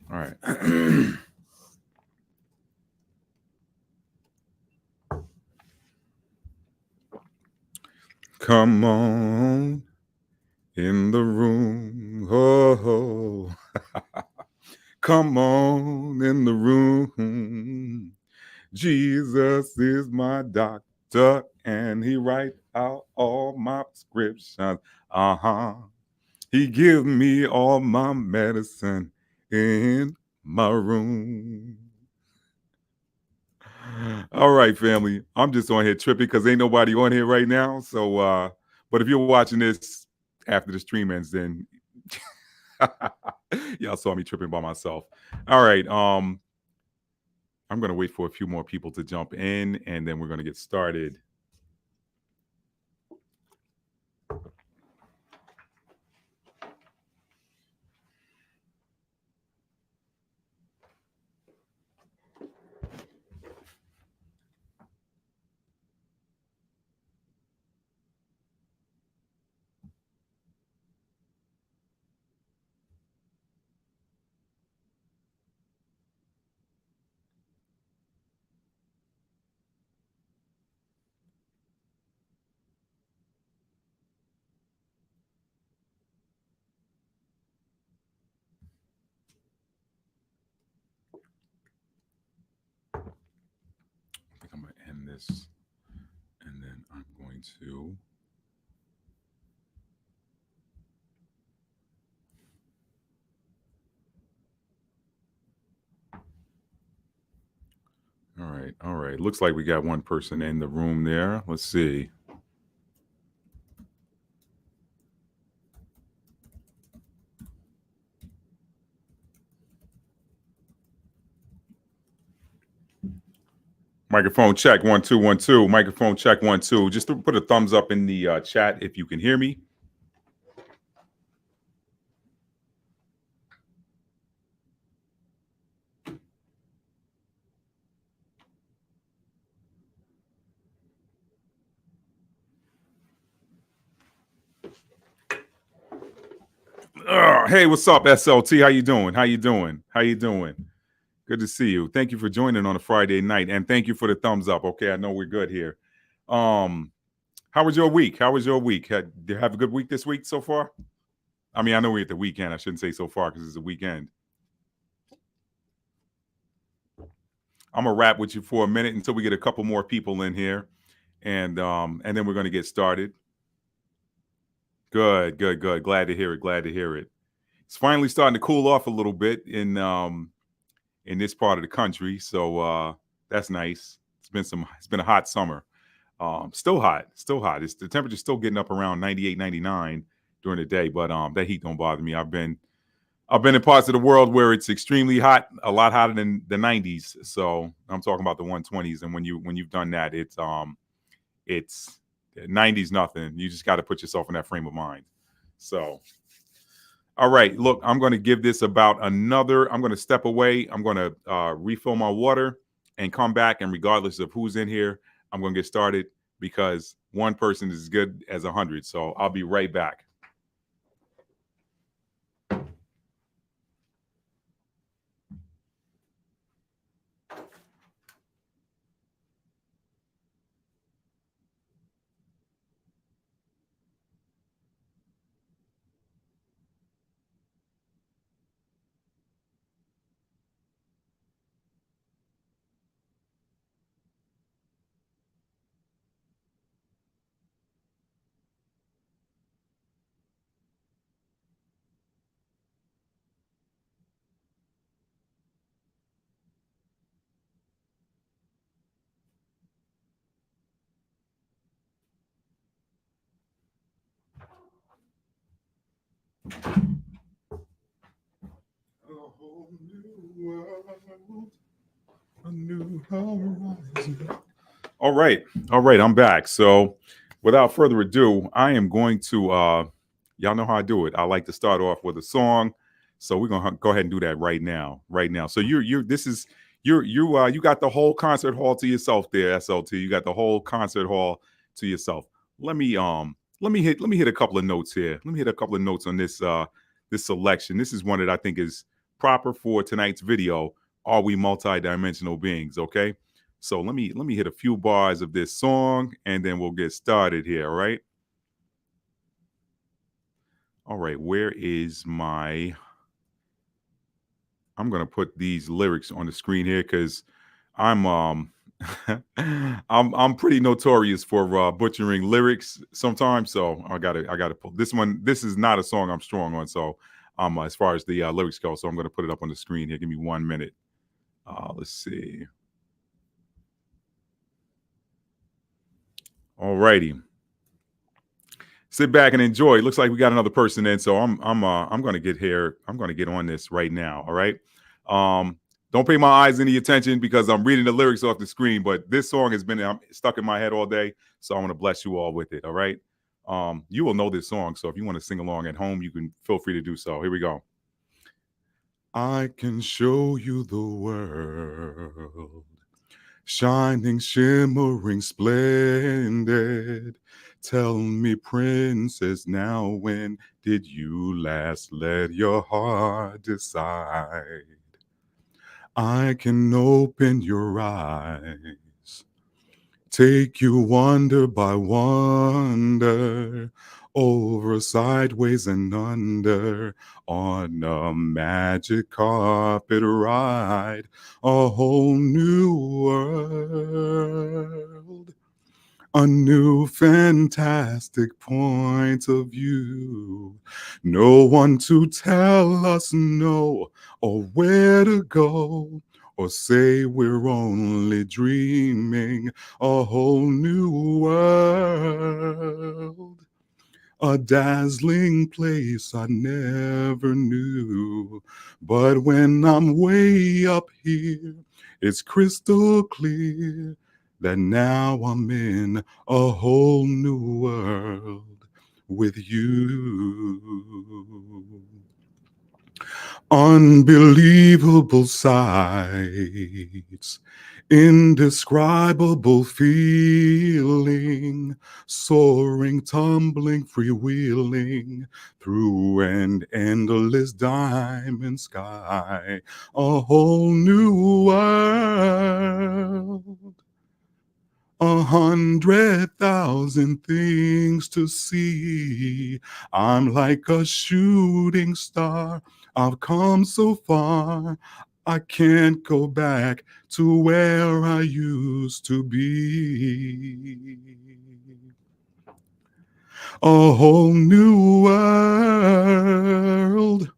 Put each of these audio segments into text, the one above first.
All right. Come on in the room. Oh, come on in the room. Jesus is my doctor, and he writes out all my prescriptions. Uh-huh. He gives me all my medicine in my room. All right, family. I'm just on here tripping because ain't nobody on here right now. So, but if you're watching this after the stream ends, then y'all saw me tripping by myself. All right. I'm gonna wait for a few more people to jump in, and then we're gonna get started. I think I'm gonna end this, and then I'm going to. All right, all right. Looks like we got one person in the room there. Let's see. Microphone check 1 2 1 2. Microphone check 1 2. Just to put a thumbs up in the chat if you can hear me. Hey, what's up, SLT? How you doing? How you doing? How you doing? Good to see you. Thank you for joining on a Friday night, and thank you for the thumbs up. Okay, I know we're good here. How was your week? How was your week? Did you have a good week this week so far? I mean, I know we're at the weekend. I shouldn't say so far because it's a weekend. I'm gonna wrap with you for a minute until we get a couple more people in here, and then we're gonna get started. Good, good, good. Glad to hear it. Glad to hear it. It's finally starting to cool off a little bit in this part of the country, so that's nice. It's been a hot summer. Still hot, still hot. It's the temperature's still getting up around 98, 99 during the day, but that heat don't bother me. I've been in parts of the world where it's extremely hot, a lot hotter than the 90s. So I'm talking about the 120s, and when you've done that, it's 90s nothing. You just got to put yourself in that frame of mind. So, all right, look, I'm going to give this about another. I'm going to step away. I'm going to refill my water and come back. And regardless of who's in here, I'm going to get started because one person is as good as 100. So I'll be right back. A whole new world, a new horizon. All right. All right. I'm back. So without further ado, I am going to, y'all know how I do it. I like to start off with a song. So we're going to go ahead and do that right now. Right now. So you got the whole concert hall to yourself there, SLT. You got the whole concert hall to yourself. Let me hit a couple of notes here. Let me hit a couple of notes on this selection. This is one that I think is proper for tonight's video. Are we multidimensional beings? Okay. So let me hit a few bars of this song and then we'll get started here. All right. All right. Where is my? I'm gonna put these lyrics on the screen here because I'm I'm pretty notorious for butchering lyrics sometimes. So I gotta pull this one. This is not a song I'm strong on. So as far as the lyrics go, so I'm gonna put it up on the screen here. Give me 1 minute. Let's see. All righty. Sit back and enjoy. It looks like we got another person in, so I'm gonna get here. I'm gonna get on this right now. All right. Don't pay my eyes any attention because I'm reading the lyrics off the screen. But this song has been stuck in my head all day, so I'm gonna bless you all with it. All right. You will know this song, so if you want to sing along at home, you can feel free to do so. Here we go. I can show you the world, shining, shimmering, splendid. Tell me, princess, now when did you last let your heart decide? I can open your eyes, take you wonder by wonder, over, sideways, and under, on a magic carpet ride, a whole new world. A new fantastic point of view. No one to tell us no or where to go or say we're only dreaming. A whole new world. A dazzling place I never knew. But when I'm way up here, it's crystal clear that now I'm in a whole new world with you. Unbelievable sights, indescribable feeling, soaring, tumbling, freewheeling through an endless diamond sky, a whole new world. 100,000 things to see. I'm like a shooting star. I've come so far. I can't go back to where I used to be. A whole new world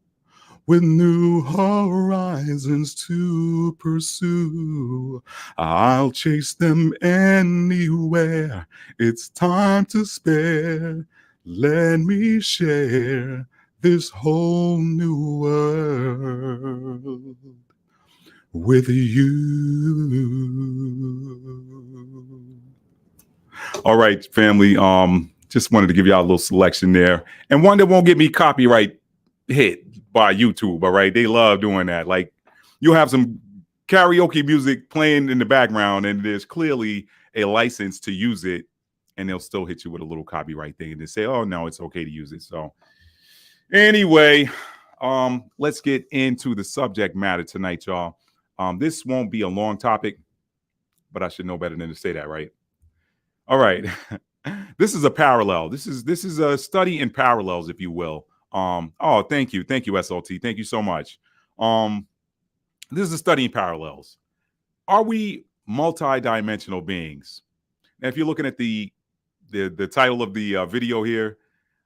with new horizons to pursue. I'll chase them anywhere. It's time to spare. Let me share this whole new world with you. All right, family. Just wanted to give y'all a little selection there, and one that won't get me copyright hit by YouTube. All right, they love doing that. Like you'll have some karaoke music playing in the background, and there's clearly a license to use it, and they'll still hit you with a little copyright thing and they say, "Oh no, it's okay to use it." So anyway, let's get into the subject matter tonight, y'all. This won't be a long topic, but I should know better than to say that, right? All right. This is a parallel. This is a study in parallels, if you will. Oh, thank you, SLT. Thank you so much. This is a study in parallels. Are we multidimensional beings? Now, if you're looking at the title of the video here,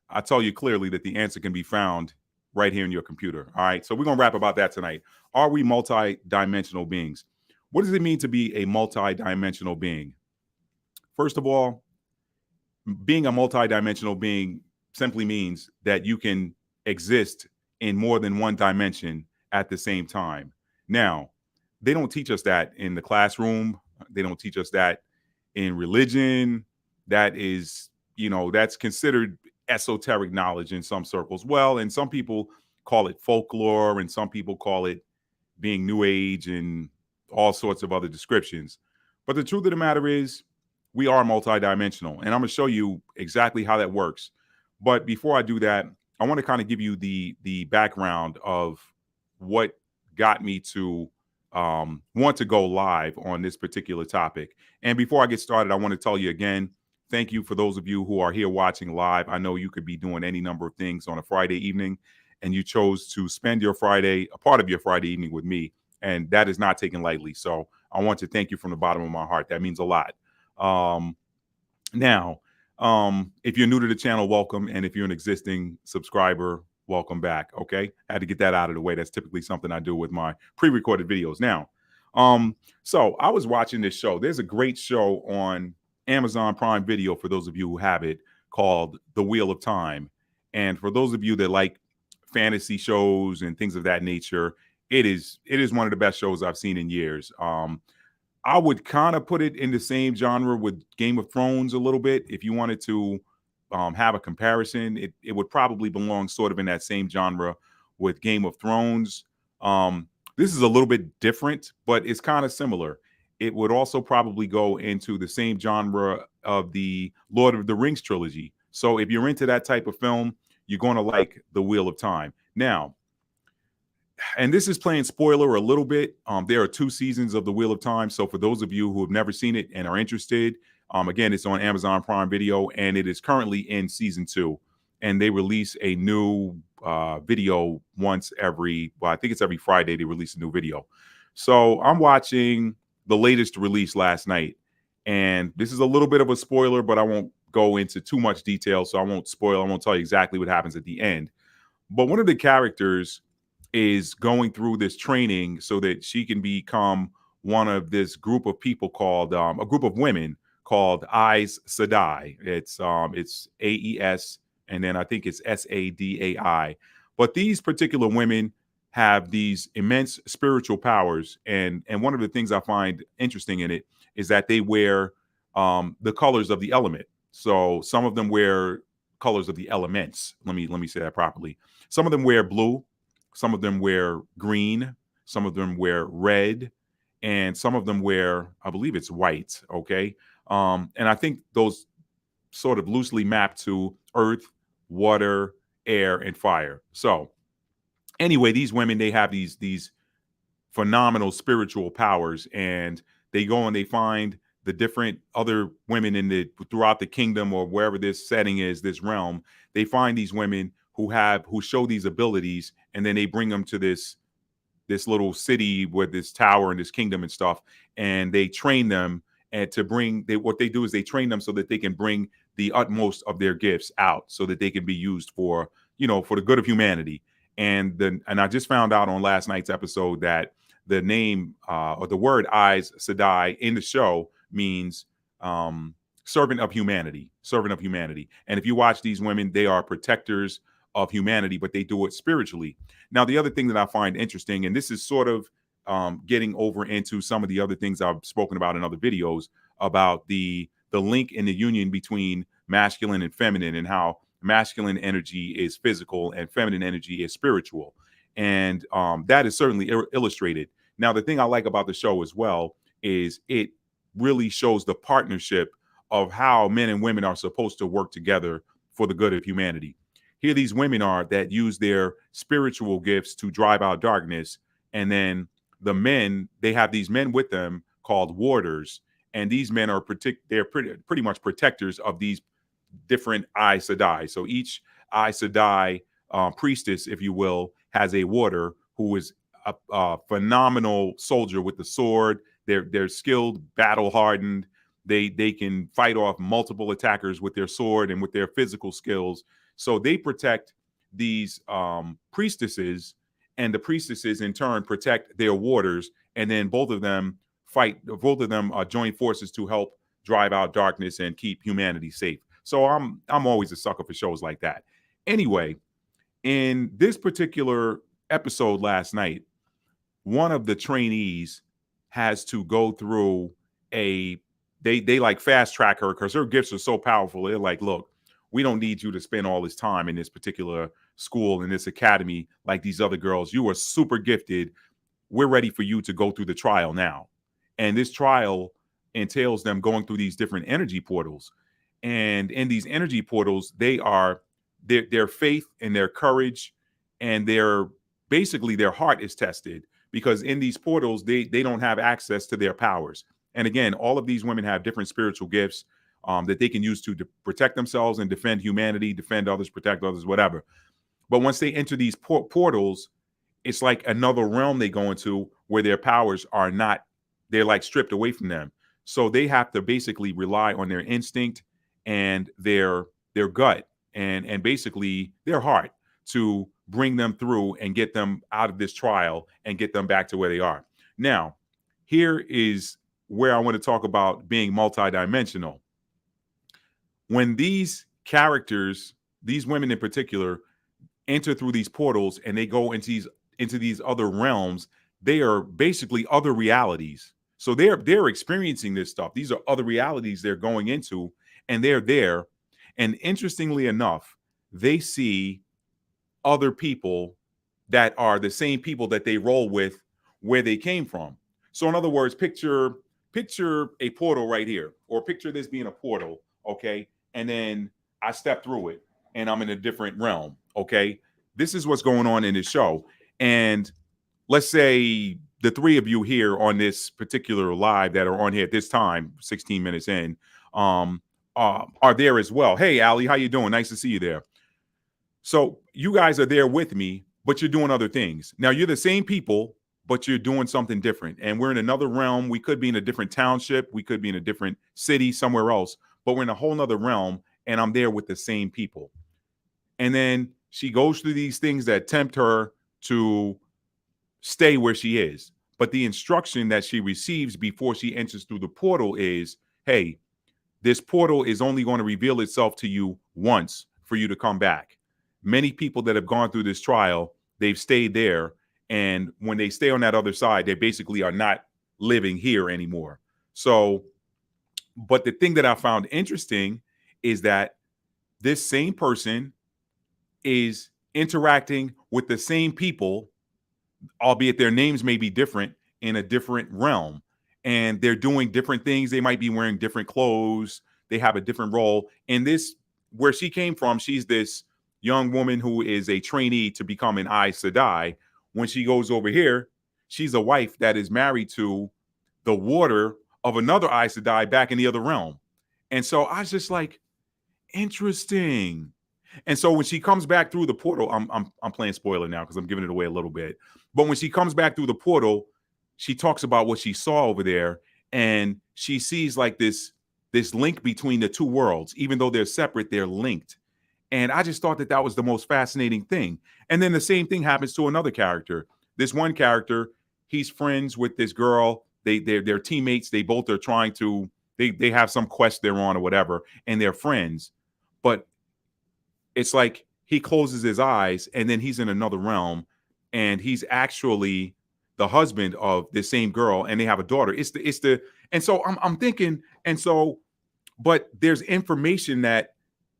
I tell you clearly that the answer can be found right here in your computer. All right, so we're gonna rap about that tonight. Are we multidimensional beings? What does it mean to be a multidimensional being? First of all, being a multidimensional being simply means that you can exist in more than one dimension at the same time. Now, they don't teach us that in the classroom. They don't teach us that in religion. That is, that's considered esoteric knowledge in some circles. Well, and some people call it folklore, and some people call it being new age and all sorts of other descriptions. But the truth of the matter is, we are multidimensional, and I'm going to show you exactly how that works. But before I do that, I want to kind of give you the background of what got me to want to go live on this particular topic. And before I get started, I want to tell you again, thank you for those of you who are here watching live. I know you could be doing any number of things on a Friday evening, and you chose to spend your Friday, a part of your Friday evening with me. And that is not taken lightly. So I want to thank you from the bottom of my heart. That means a lot. Now, if you're new to the channel, welcome. And if you're an existing subscriber, welcome back. Okay. I had to get that out of the way. That's typically something I do with my pre-recorded videos. Now, so I was watching this show. There's a great show on Amazon Prime Video for those of you who have it, called The Wheel of Time. And for those of you that like fantasy shows and things of that nature, it is one of the best shows I've seen in years. I would kind of put it in the same genre with Game of Thrones a little bit. If you wanted to have a comparison, it would probably belong sort of in that same genre with Game of Thrones. This is a little bit different, but it's kind of similar. It would also probably go into the same genre of the Lord of the Rings trilogy. So if you're into that type of film, you're going to like The Wheel of Time. Now, and this is playing spoiler a little bit. There are 2 seasons of The Wheel of Time. So for those of you who have never seen it and are interested, again, it's on Amazon Prime Video, and it is currently in season 2. And they release a new video once every, well, I think it's every Friday they release a new video. So I'm watching the latest release last night. And this is a little bit of a spoiler, but I won't go into too much detail. So I won't spoil. I won't tell you exactly what happens at the end. But one of the characters is going through this training so that she can become one of this group of people called a group of women called Aes Sedai. It's AES, and then I think it's SADAI. But these particular women have these immense spiritual powers, and one of the things I find interesting in it is that they wear the colors of the element. So some of them wear colors of the elements. Let me say that properly. Some of them wear blue. Some of them wear green, some of them wear red, and some of them wear, I believe it's white, okay? And I think those sort of loosely map to earth, water, air, and fire. So anyway, these women, they have these phenomenal spiritual powers, and they go and they find the different other women throughout the kingdom or wherever this setting is, this realm. They find these women who show these abilities, and then they bring them to this little city with this tower and this kingdom and stuff, and they train them. And what they do is they train them so that they can bring the utmost of their gifts out, so that they can be used for the good of humanity. And I just found out on last night's episode that the name or the word Aes Sedai in the show means servant of humanity. And if you watch these women, they are protectors of humanity, but they do it spiritually. Now, the other thing that I find interesting, and this is sort of getting over into some of the other things I've spoken about in other videos about the link in the union between masculine and feminine, and how masculine energy is physical and feminine energy is spiritual. And that is certainly illustrated. Now, the thing I like about the show as well is it really shows the partnership of how men and women are supposed to work together for the good of humanity. Here these women are that use their spiritual gifts to drive out darkness. And then the men, they have these men with them called warders. And these men are they're pretty much protectors of these different Aes Sedai. So each Aes Sedai priestess, if you will, has a warder who is a phenomenal soldier with the sword. They're skilled, battle hardened. They can fight off multiple attackers with their sword and with their physical skills. So they protect these priestesses, and the priestesses in turn protect their warders. And then both of them join forces to help drive out darkness and keep humanity safe. So I'm always a sucker for shows like that. Anyway, in this particular episode last night, one of the trainees has to go through they like fast track her because her gifts are so powerful. They're like, look, we don't need you to spend all this time in this particular school, in this academy, like these other girls. You are super gifted. We're ready for you to go through the trial now. And this trial entails them going through these different energy portals. And in these energy portals, their faith and their courage and their heart is tested, because in these portals, they don't have access to their powers. And again, all of these women have different spiritual gifts that they can use to protect themselves and defend humanity, defend others, protect others, whatever. But once they enter these portals, it's like another realm they go into where their powers are not, they're like stripped away from them. So they have to basically rely on their instinct and their gut and basically their heart to bring them through and get them out of this trial and get them back to where they are. Now, here is where I want to talk about being multidimensional. When these characters, these women in particular, enter through these portals and they go into these other realms, they are basically other realities. So they're experiencing this stuff. These are other realities they're going into, and they're there. And interestingly enough, they see other people that are the same people that they roll with where they came from. So in other words, picture a portal right here, or picture this being a portal, okay? And then I step through it and I'm in a different realm, okay? This is what's going on in this show. And let's say the three of you here on this particular live that are on here at this time, 16 minutes in, are there as well. Hey, Allie, how you doing? Nice to see you there. So you guys are there with me, but you're doing other things. Now you're the same people, but you're doing something different. And we're in another realm. We could be in a different township. We could be in a different city somewhere else, but we're in a whole nother realm and I'm there with the same people. And then she goes through these things that tempt her to stay where she is. But the instruction that she receives before she enters through the portal is, hey, this portal is only going to reveal itself to you once for you to come back. Many people that have gone through this trial, they've stayed there. And when they stay on that other side, they basically are not living here anymore. So, but the thing that I found interesting is that this same person is interacting with the same people, albeit their names may be different, in a different realm. And they're doing different things. They might be wearing different clothes. They have a different role. And this, where she came from, she's this young woman who is a trainee to become an Aes Sedai. When she goes over here, she's a wife that is married to the warder of another Aes Sedai back in the other realm. And so I was just like, interesting. And so when she comes back through the portal, I'm playing spoiler now because I'm giving it away a little bit. But when she comes back through the portal, she talks about what she saw over there, and she sees like this link between the two worlds. Even though they're separate, they're linked. And I just thought that was the most fascinating thing. And then the same thing happens to another character. This one character, he's friends with this girl. They're teammates. They both are trying to, they have some quest they're on or whatever, and they're friends. But it's like he closes his eyes and then he's in another realm, and he's actually the husband of the same girl, and they have a daughter. And so I'm thinking, and so, but there's information that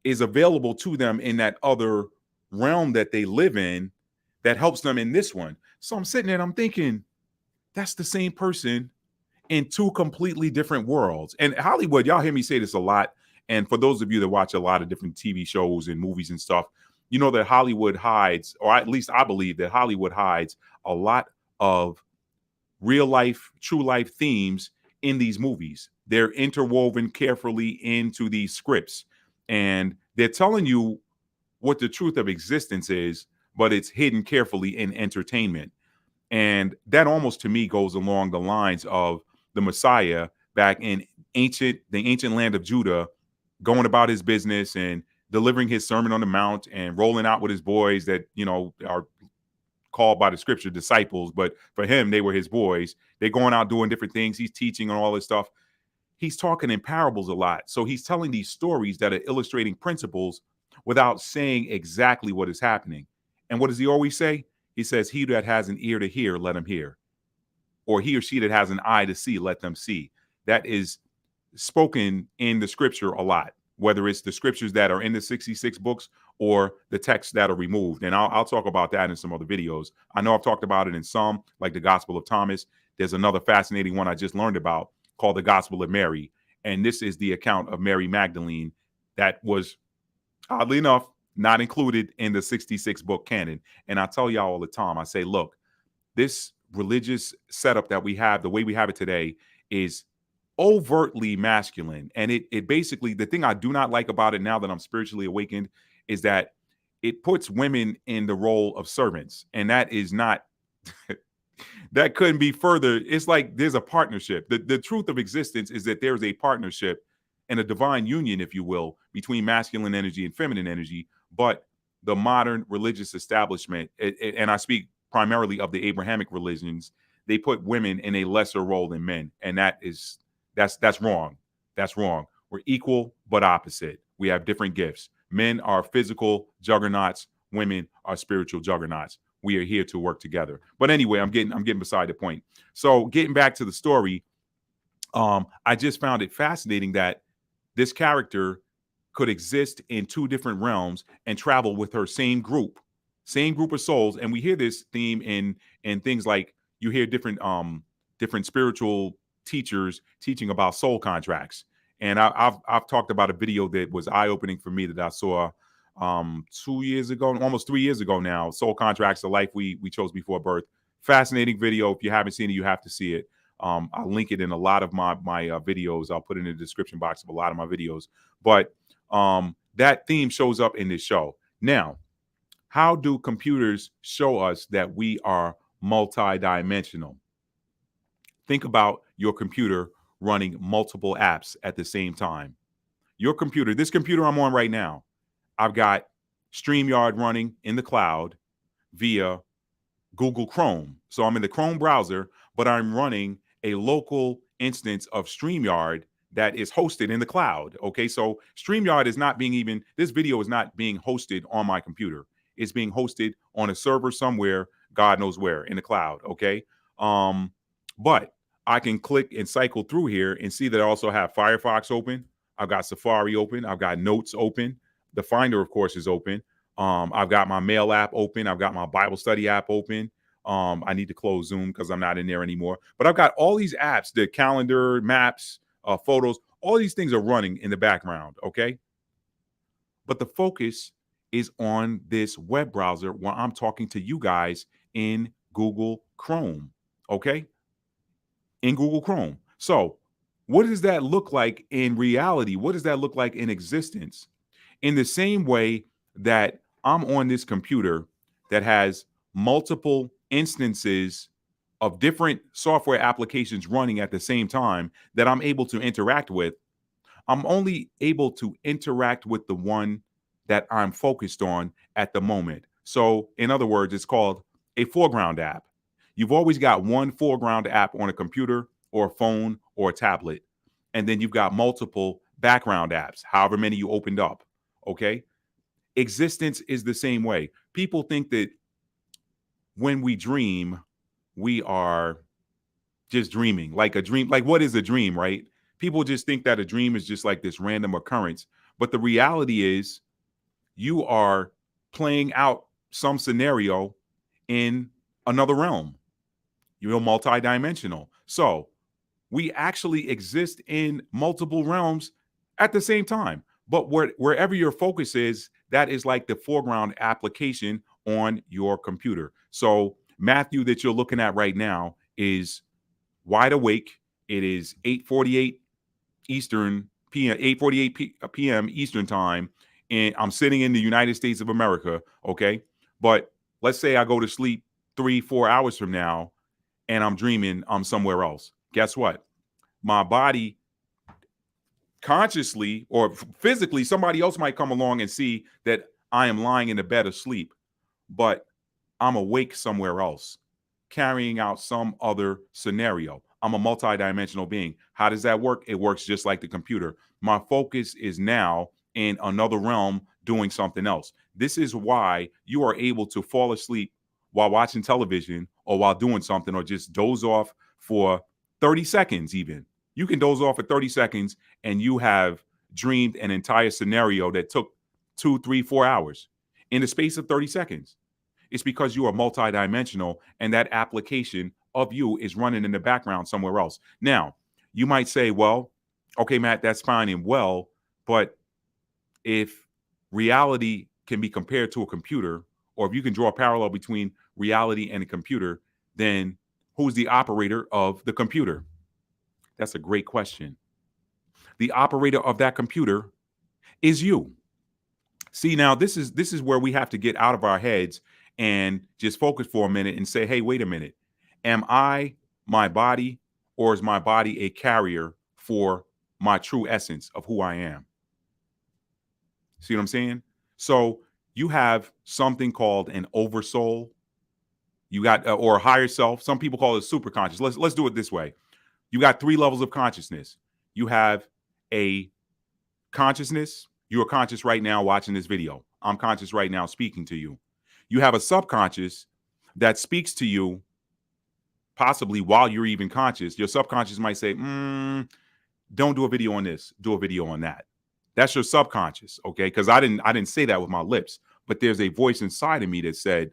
is available to them in that other realm that they live in that helps them in this one. So I'm sitting there and I'm thinking, that's the same person in two completely different worlds. And Hollywood, y'all hear me say this a lot. And for those of you that watch a lot of different TV shows and movies and stuff, you know that Hollywood hides, or at least I believe that Hollywood hides a lot of real life, true life themes in these movies. They're interwoven carefully into these scripts, and they're telling you what the truth of existence is, but it's hidden carefully in entertainment. And that almost to me goes along the lines of the Messiah back in the ancient land of Judah, going about his business and delivering his Sermon on the Mount and rolling out with his boys that, you know, are called by the scripture disciples, but for him, they were his boys. They're going out doing different things. He's teaching and all this stuff. He's talking in parables a lot. So he's telling these stories that are illustrating principles without saying exactly what is happening. And what does he always say? He says, he that has an ear to hear, let him hear. Or he or she that has an eye to see, let them see. That is spoken in the scripture a lot, whether it's the scriptures that are in the 66 books or the texts that are removed. And I'll talk about that in some other videos. I know I've talked about it in some, like the Gospel of Thomas. There's another fascinating one I just learned about called the Gospel of Mary. And this is the account of Mary Magdalene that was, oddly enough, not included in the 66 book canon. And I tell y'all all the time, I say, look, this religious setup that we have, the way we have it today, is overtly masculine. And it basically, the thing I do not like about it now that I'm spiritually awakened is that it puts women in the role of servants. And that is not, that couldn't be further. It's like there's a partnership. The truth of existence is that there's a partnership and a divine union, if you will, between masculine energy and feminine energy. But the modern religious establishment, and I speak primarily of the Abrahamic religions, they put women in a lesser role than men. And that's wrong. That's wrong. We're equal but opposite. We have different gifts. Men are physical juggernauts. Women are spiritual juggernauts. We are here to work together. But anyway, I'm getting beside the point. So getting back to the story, I just found it fascinating that this character could exist in two different realms and travel with her same group of souls. And we hear this theme in things like, you hear different spiritual teachers teaching about soul contracts. And I've talked about a video that was eye-opening for me that I saw 2 years ago, almost 3 years ago now. Soul Contracts, the life we chose before birth. Fascinating video. If you haven't seen it, you have to see it. I'll link it in a lot of my videos. I'll put it in the description box of a lot of my videos. But that theme shows up in this show. Now, how do computers show us that we are multidimensional? Think about your computer running multiple apps at the same time. Your computer, this computer I'm on right now, I've got StreamYard running in the cloud via Google Chrome. So I'm in the Chrome browser, but I'm running a local instance of StreamYard that is hosted in the cloud. Okay, so StreamYard is not being this video is not being hosted on my computer. It's being hosted on a server somewhere, God knows where, in the cloud. Okay, but I can click and cycle through here and see that I also have Firefox open. I've got Safari open. I've got Notes open. The Finder, of course, is open. I've got my mail app open. I've got my Bible study app open. I need to close Zoom because I'm not in there anymore. But I've got all these apps, the calendar, maps, photos, all these things are running in the background, okay? But the focus is on this web browser where I'm talking to you guys in Google Chrome, okay? In Google Chrome. So what does that look like in reality? What does that look like in existence? In the same way that I'm on this computer that has multiple instances of different software applications running at the same time that I'm able to interact with, I'm only able to interact with the one that I'm focused on at the moment. So, in other words, it's called a foreground app. You've always got one foreground app on a computer or a phone or a tablet, and then you've got multiple background apps, however many you opened up. Okay. Existence is the same way. People think that when we dream, we are just dreaming, like a dream. Like, what is a dream, right? People just think that a dream is just like this random occurrence. But the reality is, you are playing out some scenario in another realm. You're multidimensional. So we actually exist in multiple realms at the same time. But wherever your focus is, that is like the foreground application on your computer. So Matthew that you're looking at right now is wide awake. It is 8:48 Eastern PM, 8:48 p.m. Eastern time, and I'm sitting in the United States of America. Okay, but let's say I go to sleep 3-4 hours from now, and I'm dreaming I'm somewhere else. Guess what? My body consciously or physically, somebody else might come along and see that I am lying in a bed asleep, but I'm awake somewhere else, carrying out some other scenario. I'm a multidimensional being. How does that work? It works just like the computer. My focus is now in another realm doing something else. This is why you are able to fall asleep while watching television or while doing something, or just doze off for 30 seconds even. You can doze off for 30 seconds and you have dreamed an entire scenario that took 2, 3, 4 hours in the space of 30 seconds. It's because you are multidimensional and that application of you is running in the background somewhere else. Now, you might say, well, okay, Matt, that's fine and well, but if reality can be compared to a computer, or if you can draw a parallel between reality and a computer, then Who's the operator of the computer? That's a great question. The operator of that computer is you. See, now this is where we have to get out of our heads and just focus for a minute and say, hey, wait a minute. Am I my body, or is my body a carrier for my true essence of who I am? See what I'm saying? So you have something called an oversoul. You got or a higher self. Some people call it superconscious. Let's do it this way. You got 3 levels of consciousness. You have a consciousness. You are conscious right now watching this video. I'm conscious right now speaking to you. You have a subconscious that speaks to you possibly while you're even conscious. Your subconscious might say, don't do a video on this, do a video on that. That's your subconscious, okay? Because I didn't say that with my lips, but there's a voice inside of me that said,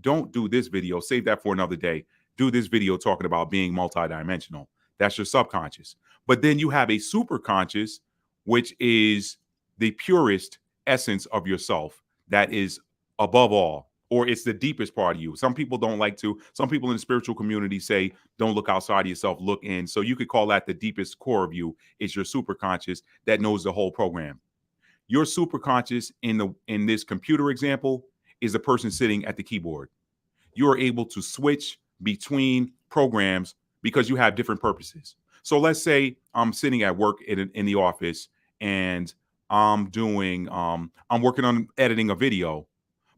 don't do this video, save that for another day. Do this video talking about being multidimensional. That's your subconscious. But then you have a superconscious, which is the purest essence of yourself that is above all, or it's the deepest part of you. Some people don't like to. Some people in the spiritual community say, don't look outside of yourself, look in. So you could call that the deepest core of you is your superconscious that knows the whole program. Your superconscious in this computer example is the person sitting at the keyboard. You are able to switch between programs because you have different purposes. So let's say I'm sitting at work in the office and I'm working on editing a video,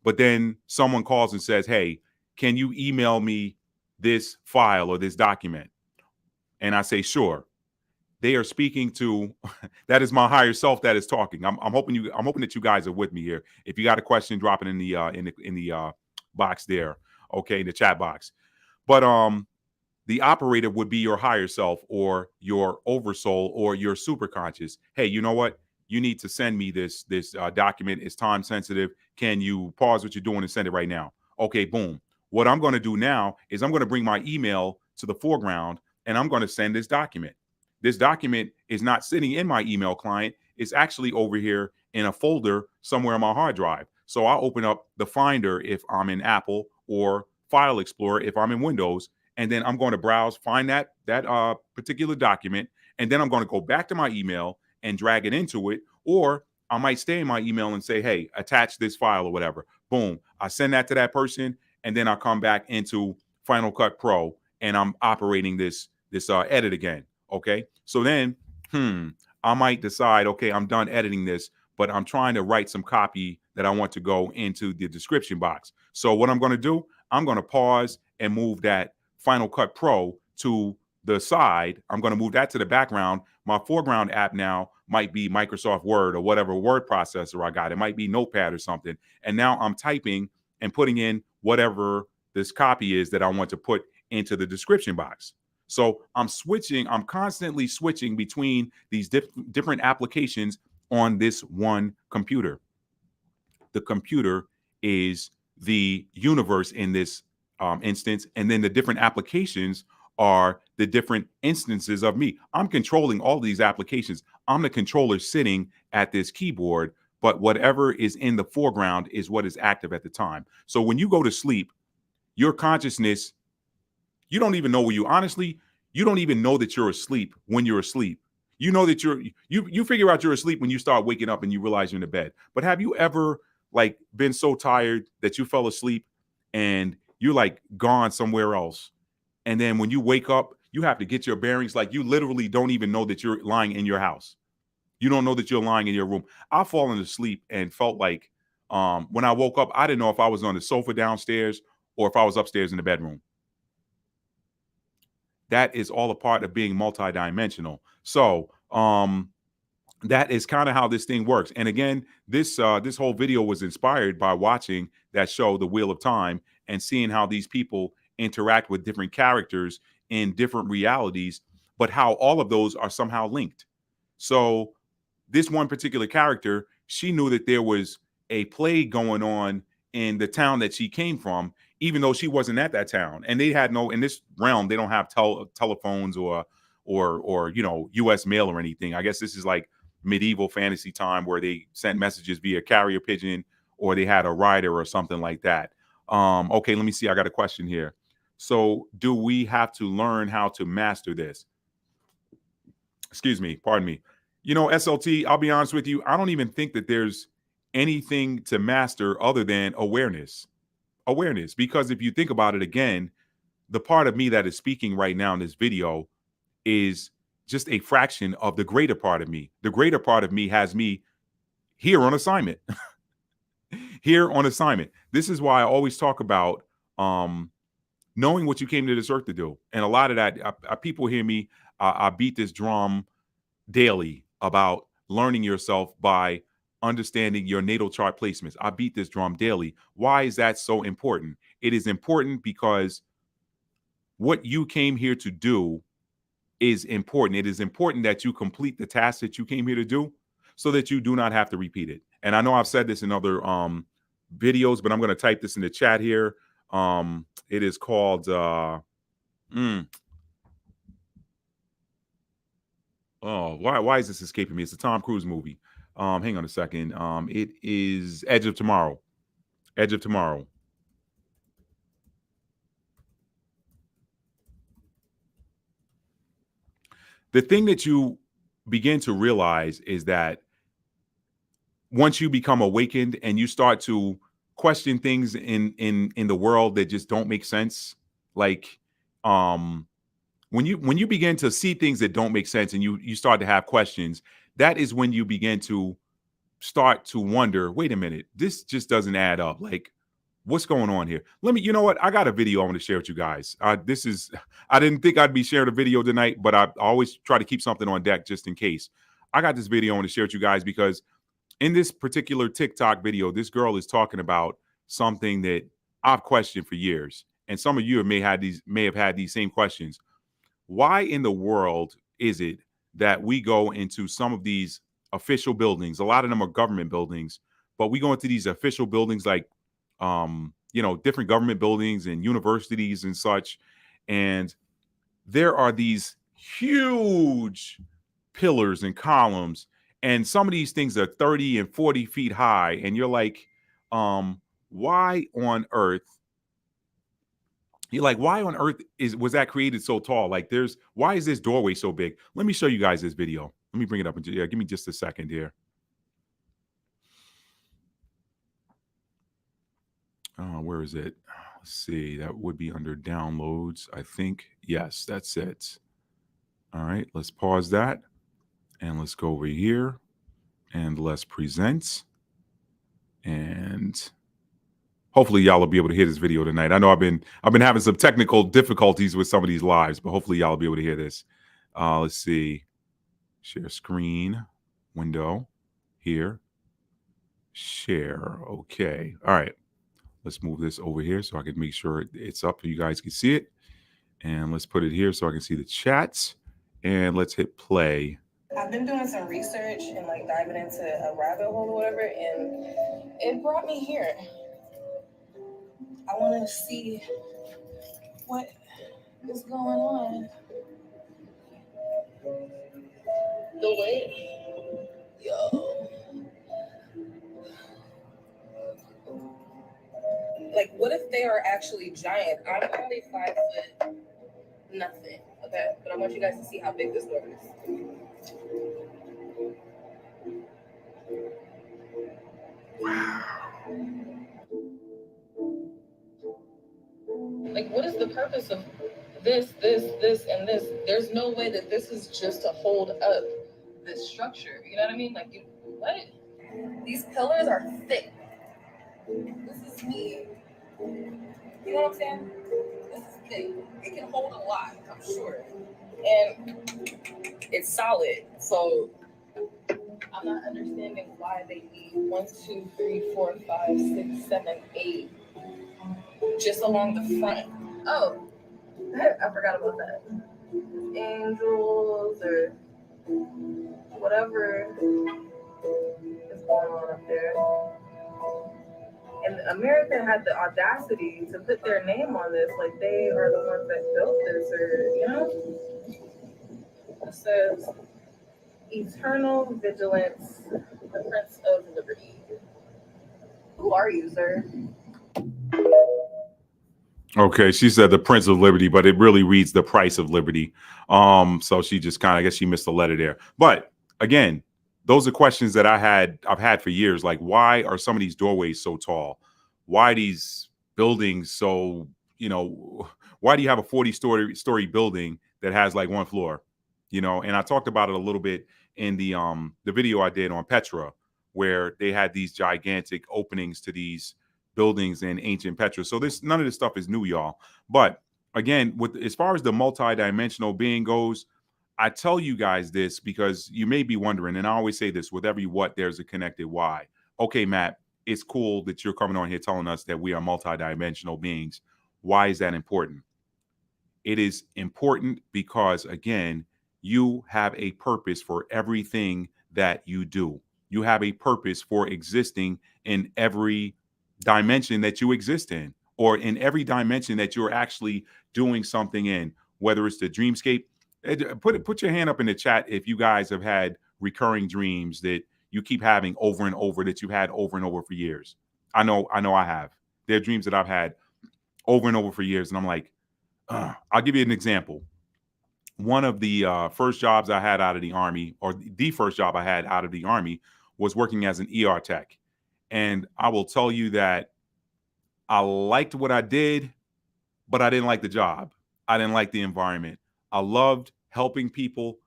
but then someone calls and says, hey, can you email me this file or this document? And I say, sure. They are speaking to, that is my higher self that is talking. I'm hoping that you guys are with me here. If you got a question, drop it in the box there, okay, in the chat box. But the operator would be your higher self or your oversoul or your superconscious. Hey, you know what? You need to send me this document. It's time sensitive. Can you pause what you're doing and send it right now? Okay, boom. What I'm going to do now is I'm going to bring my email to the foreground and I'm going to send this document. This document is not sitting in my email client. It's actually over here in a folder somewhere on my hard drive. So I'll open up the Finder if I'm in Apple or File Explorer if I'm in Windows. And then I'm going to browse, find that particular document. And then I'm going to go back to my email and drag it into it. Or I might stay in my email and say, hey, attach this file or whatever. Boom. I send that to that person. And then I'll come back into Final Cut Pro and I'm operating this edit again. Okay. So then, I might decide, okay, I'm done editing this, but I'm trying to write some copy that I want to go into the description box. So what I'm going to do, I'm going to pause and move that Final Cut Pro to the side. I'm going to move that to the background. My foreground app now might be Microsoft Word or whatever word processor I got. It might be Notepad or something. And now I'm typing and putting in whatever this copy is that I want to put into the description box. So I'm constantly switching between these different applications on this one computer. The computer is the universe in this instance, and then the different applications are the different instances of me. I'm controlling all these applications. I'm the controller sitting at this keyboard, but whatever is in the foreground is what is active at the time. So when you go to sleep, your consciousness, you don't even know you don't even know that you're asleep when you're asleep. You know that you figure out you're asleep when you start waking up and you realize you're in the bed. But have you ever been so tired that you fell asleep and you're gone somewhere else? And then when you wake up, you have to get your bearings. You literally don't even know that you're lying in your house. You don't know that you're lying in your room. I've fallen asleep and felt like when I woke up, I didn't know if I was on the sofa downstairs or if I was upstairs in the bedroom. That is all a part of being multidimensional. So that is kind of how this thing works. And again, this whole video was inspired by watching that show, The Wheel of Time, and seeing how these people interact with different characters in different realities, but how all of those are somehow linked. So this one particular character, she knew that there was a plague going on in the town that she came from, even though she wasn't at that town. And they had in this realm, they don't have telephones or US mail or anything. I guess this is like medieval fantasy time where they sent messages via carrier pigeon or they had a rider or something like that. Okay, let me see. I got a question here. So do we have to learn how to master this? Excuse me, pardon me. You know, SLT, I'll be honest with you, I don't even think that there's anything to master other than awareness. Awareness. Because if you think about it again, the part of me that is speaking right now in this video is just a fraction of the greater part of me. The greater part of me has me here on assignment. Here on assignment. This is why I always talk about knowing what you came to this earth to do. And a lot of that, people hear me, I beat this drum daily about learning yourself by understanding your natal chart placements. I beat this drum daily. Why is that so important? It is important because what you came here to do is important. It is important that you complete the task that you came here to do so that you do not have to repeat it. And I know I've said this in other videos, but I'm going to type this in the chat here. It is called why is this escaping me? It's a Tom Cruise movie. Hang on a second. It is Edge of Tomorrow. Edge of Tomorrow. The thing that you begin to realize is that once you become awakened and you start to question things in the world that just don't make sense, like when you begin to see things that don't make sense and you start to have questions, that is when you begin to start to wonder, wait a minute, this just doesn't add up. Like, what's going on here? You know what? I got a video I want to share with you guys. I didn't think I'd be sharing a video tonight, but I always try to keep something on deck just in case. I got this video I want to share with you guys because in this particular TikTok video, this girl is talking about something that I've questioned for years. And some of you may have had these same questions. Why in the world is it that we go into some of these official buildings? A lot of them are government buildings, but we go into these official buildings like different government buildings and universities and such. And there are these huge pillars and columns. And some of these things are 30 and 40 feet high. And you're like, why on earth? You're like, why on earth was that created so tall? Like, why is this doorway so big? Let me show you guys this video. Let me bring it up. Give me just a second here. Where is it? Let's see. That would be under downloads, I think. Yes, that's it. All right, let's pause that. And let's go over here. And let's present. And hopefully y'all will be able to hear this video tonight. I know I've been having some technical difficulties with some of these lives, but hopefully y'all will be able to hear this. Let's see. Share screen, window, here. Share. Okay. All right. Let's move this over here so I can make sure it's up so you guys can see it. And let's put it here so I can see the chats. And let's hit play. I've been doing some research and like diving into a rabbit hole or whatever, and it brought me here. I want to see what is going on. The way, yo. Like, what if they are actually giant? I'm only 5 foot nothing, okay? But I want you guys to see how big this door is. Wow. Like, what is the purpose of this, and this? There's no way that this is just to hold up this structure. You know what I mean? Like, what? These pillars are thick. This is me. You know what I'm saying? This is thick. It can hold a lot, I'm sure. And it's solid. So I'm not understanding why they need 1, 2, 3, 4, 5, 6, 7, 8 just along the front. Oh, I forgot about that. Angels or whatever is going on up there. And America had the audacity to put their name on this, like they are the ones that built this, or, you know? It says, Eternal Vigilance, the Prince of Liberty. Who are you, sir? Okay, she said the Prince of Liberty, but it really reads the Price of Liberty. So she just kind of, I guess she missed the letter there. But again, those are questions that I've had for years. Like, why are some of these doorways so tall? Why these buildings so, you know, why do you have a 40-story building that has like one floor? You know, and I talked about it a little bit in the video I did on Petra, where they had these gigantic openings to these buildings in ancient Petra. So this none of this stuff is new, y'all. But again, with as far as the multidimensional being goes, I tell you guys this because you may be wondering, and I always say this: with every what, there's a connected why. Okay, Matt, it's cool that you're coming on here telling us that we are multidimensional beings. Why is that important? It is important because, again, you have a purpose for everything that you do. You have a purpose for existing in every dimension that you exist in, or in every dimension that you're actually doing something in, whether it's the dreamscape. Put your hand up in the chat if you guys have had recurring dreams that you keep having over and over, that you've had over and over for years. I know I have. There are dreams that I've had over and over for years, and I'm like, I'll give you an example. One of the first jobs I had out of the Army, or the first job I had out of the Army, was working as an ER tech. And I will tell you that I liked what I did, but I didn't like the job. I didn't like the environment. I loved helping people,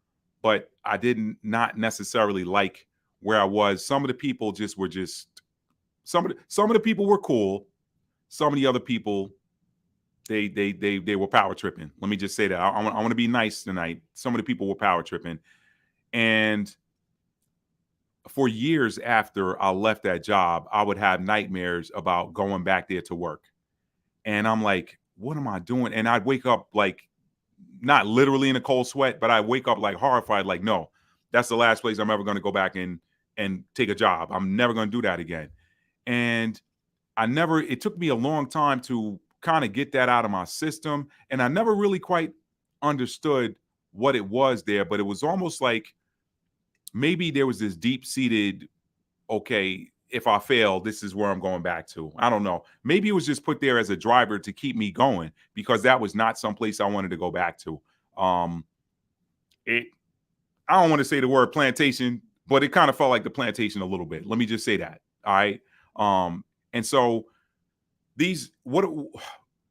but I didn't not necessarily like where I was. Some of the people just were just some of the people were cool. Some of the other people they were power tripping. Let me just say that. I want to be nice tonight. Some of the people were power tripping, and for years after I left that job, I would have nightmares about going back there to work. And I'm like, what am I doing? And I'd wake up like not literally in a cold sweat, but I wake up like horrified, like, no, that's the last place I'm ever going to go back and take a job. I'm never going to do that again. And it took me a long time to kind of get that out of my system. And I never really quite understood what it was there, but it was almost like maybe there was this deep seated, okay, if I fail, this is where I'm going back to. I don't know. Maybe it was just put there as a driver to keep me going because that was not someplace I wanted to go back to. Um, it, I don't want to say the word plantation, but it kind of felt like the plantation a little bit. Let me just say that. All right. And so these what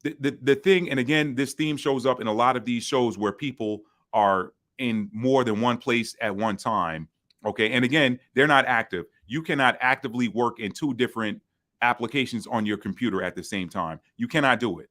the thing, and again, this theme shows up in a lot of these shows where people are in more than one place at one time. Okay. And again, they're not active. You cannot actively work in two different applications on your computer at the same time. You cannot do it.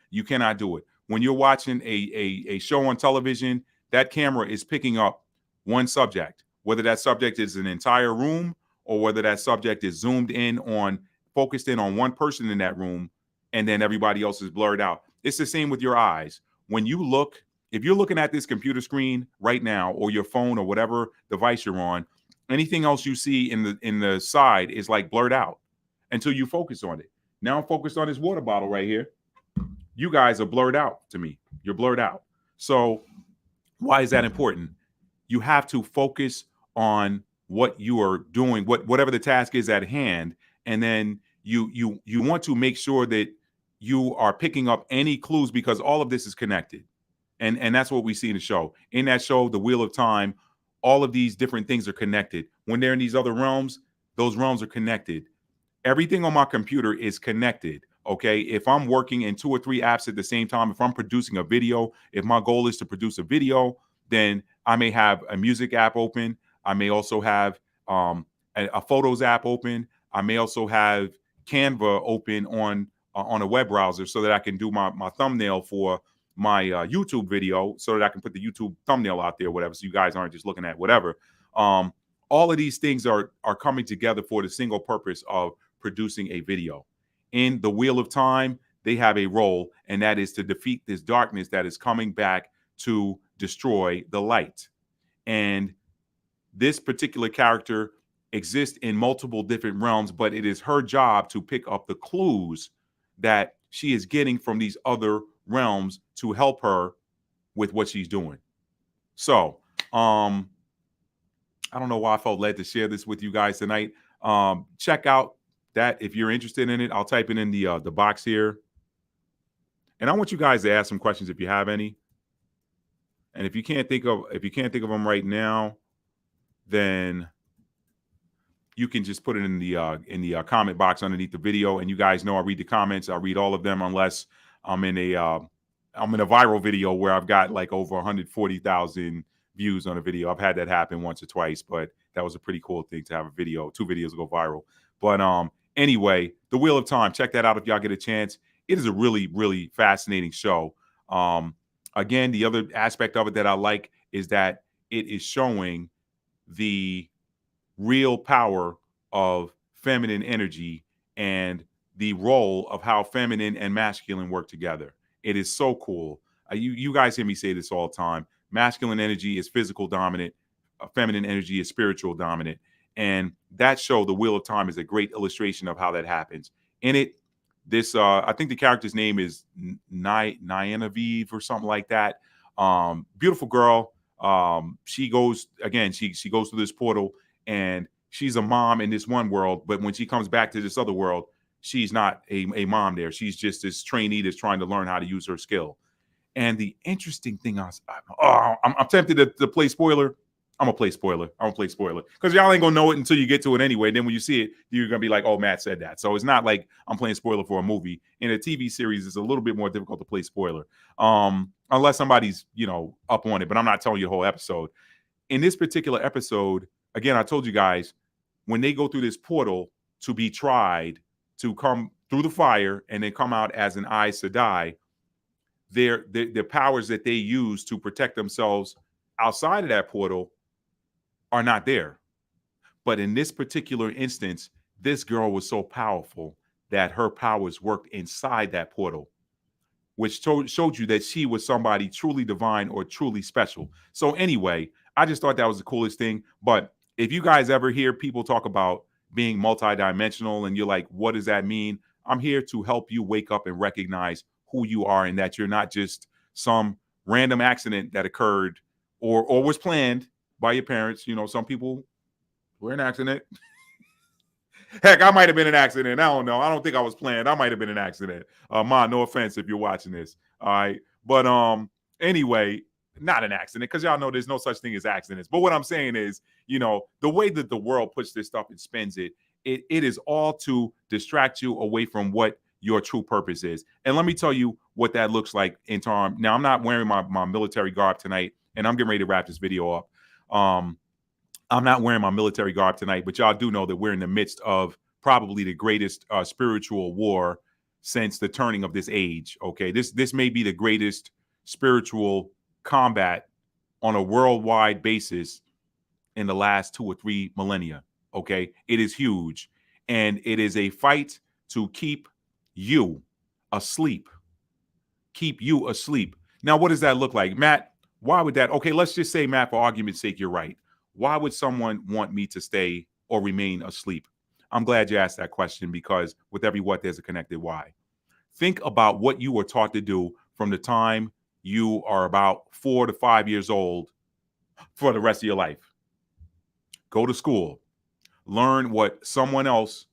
You cannot do it. When you're watching a show on television, that camera is picking up one subject, whether that subject is an entire room or whether that subject is zoomed in on, focused in on one person in that room, and then everybody else is blurred out. It's the same with your eyes. When you look, if you're looking at this computer screen right now, or your phone, or whatever device you're on, anything else you see in the side is like blurred out until you focus on it. Now I'm focused on this water bottle right here. You guys are blurred out to me. You're blurred out. So why is that important? You have to focus on what you are doing, whatever the task is at hand, and then you want to make sure that you are picking up any clues, because all of this is connected. And that's what we see in the show. In that show, The Wheel of Time, all of these different things are connected. When they're in these other realms, those realms are connected. Everything on my computer is connected. Okay. If I'm working in 2 or 3 apps at the same time, if I'm producing a video, if my goal is to produce a video, then I may have a music app open. I may also have a photos app open. I may also have Canva open on a web browser so that I can do my thumbnail for my YouTube video, so that I can put the YouTube thumbnail out there, whatever. So you guys aren't just looking at whatever. All of these things are coming together for the single purpose of producing a video. In the Wheel of Time, they have a role, and that is to defeat this darkness that is coming back to destroy the light. And this particular character exists in multiple different realms, but it is her job to pick up the clues that she is getting from these other realms to help her with what she's doing. So, I don't know why I felt led to share this with you guys tonight. Check out that if you're interested in it. I'll type it in the box here. And I want you guys to ask some questions if you have any. And if you can't think of them right now, then you can just put it in the comment box underneath the video. And you guys know I read the comments. I read all of them unless I'm in a viral video where I've got like over 140,000 views on a video. I've had that happen once or twice, but that was a pretty cool thing to have a video, 2 videos go viral. But anyway, The Wheel of Time, check that out if y'all get a chance. It is a really, really fascinating show. Again, the other aspect of it that I like is that it is showing the real power of feminine energy and the role of how feminine and masculine work together. It is so cool. You guys hear me say this all the time. Masculine energy is physical dominant. Feminine energy is spiritual dominant. And that show, The Wheel of Time, is a great illustration of how that happens. In it, this I think the character's name is Nyanaviv or something like that. Beautiful girl. She goes through this portal, and she's a mom in this one world, but when she comes back to this other world, she's not a mom there. She's just this trainee that's trying to learn how to use her skill. And the interesting thing, I'm tempted to play spoiler. I'm gonna play spoiler because y'all ain't gonna know it until you get to it anyway. Then when you see it, you're gonna be like, "Oh, Matt said that." So it's not like I'm playing spoiler for a movie. In a TV series, it's a little bit more difficult to play spoiler, unless somebody's up on it. But I'm not telling you the whole episode. In this particular episode, again, I told you guys, when they go through this portal to be tried, to come through the fire and then come out as an Aes Sedai, the powers that they use to protect themselves outside of that portal are not there. But in this particular instance, this girl was so powerful that her powers worked inside that portal, which showed you that she was somebody truly divine or truly special. So anyway, I just thought that was the coolest thing. But if you guys ever hear people talk about being multidimensional and you're like, what does that mean? I'm here to help you wake up and recognize who you are and that you're not just some random accident that occurred or was planned by your parents. Some people were an accident. Heck, I might have been an accident. I don't know. I don't think I was planned. I might have been an accident. Ma, no offense if you're watching this. All right. But anyway, not an accident, because y'all know there's no such thing as accidents. But what I'm saying is, the way that the world puts this stuff and spends it is all to distract you away from what your true purpose is. And let me tell you what that looks like in terms. Now, I'm not wearing my military garb tonight, and I'm getting ready to wrap this video up. I'm not wearing my military garb tonight, but y'all do know that we're in the midst of probably the greatest spiritual war since the turning of this age. Okay, this may be the greatest spiritual combat on a worldwide basis in the last 2 or 3 millennia. Okay, it is huge, and it is a fight to keep you asleep. Keep you asleep. Now, what does that look like, Matt? Why would that? Okay, let's just say, Matt, for argument's sake, you're right. Why would someone want me to stay or remain asleep? I'm glad you asked that question, because with every what, there's a connected why. Think about what you were taught to do from the time you are about 4 to 5 years old for the rest of your life. Go to school. Learn what someone else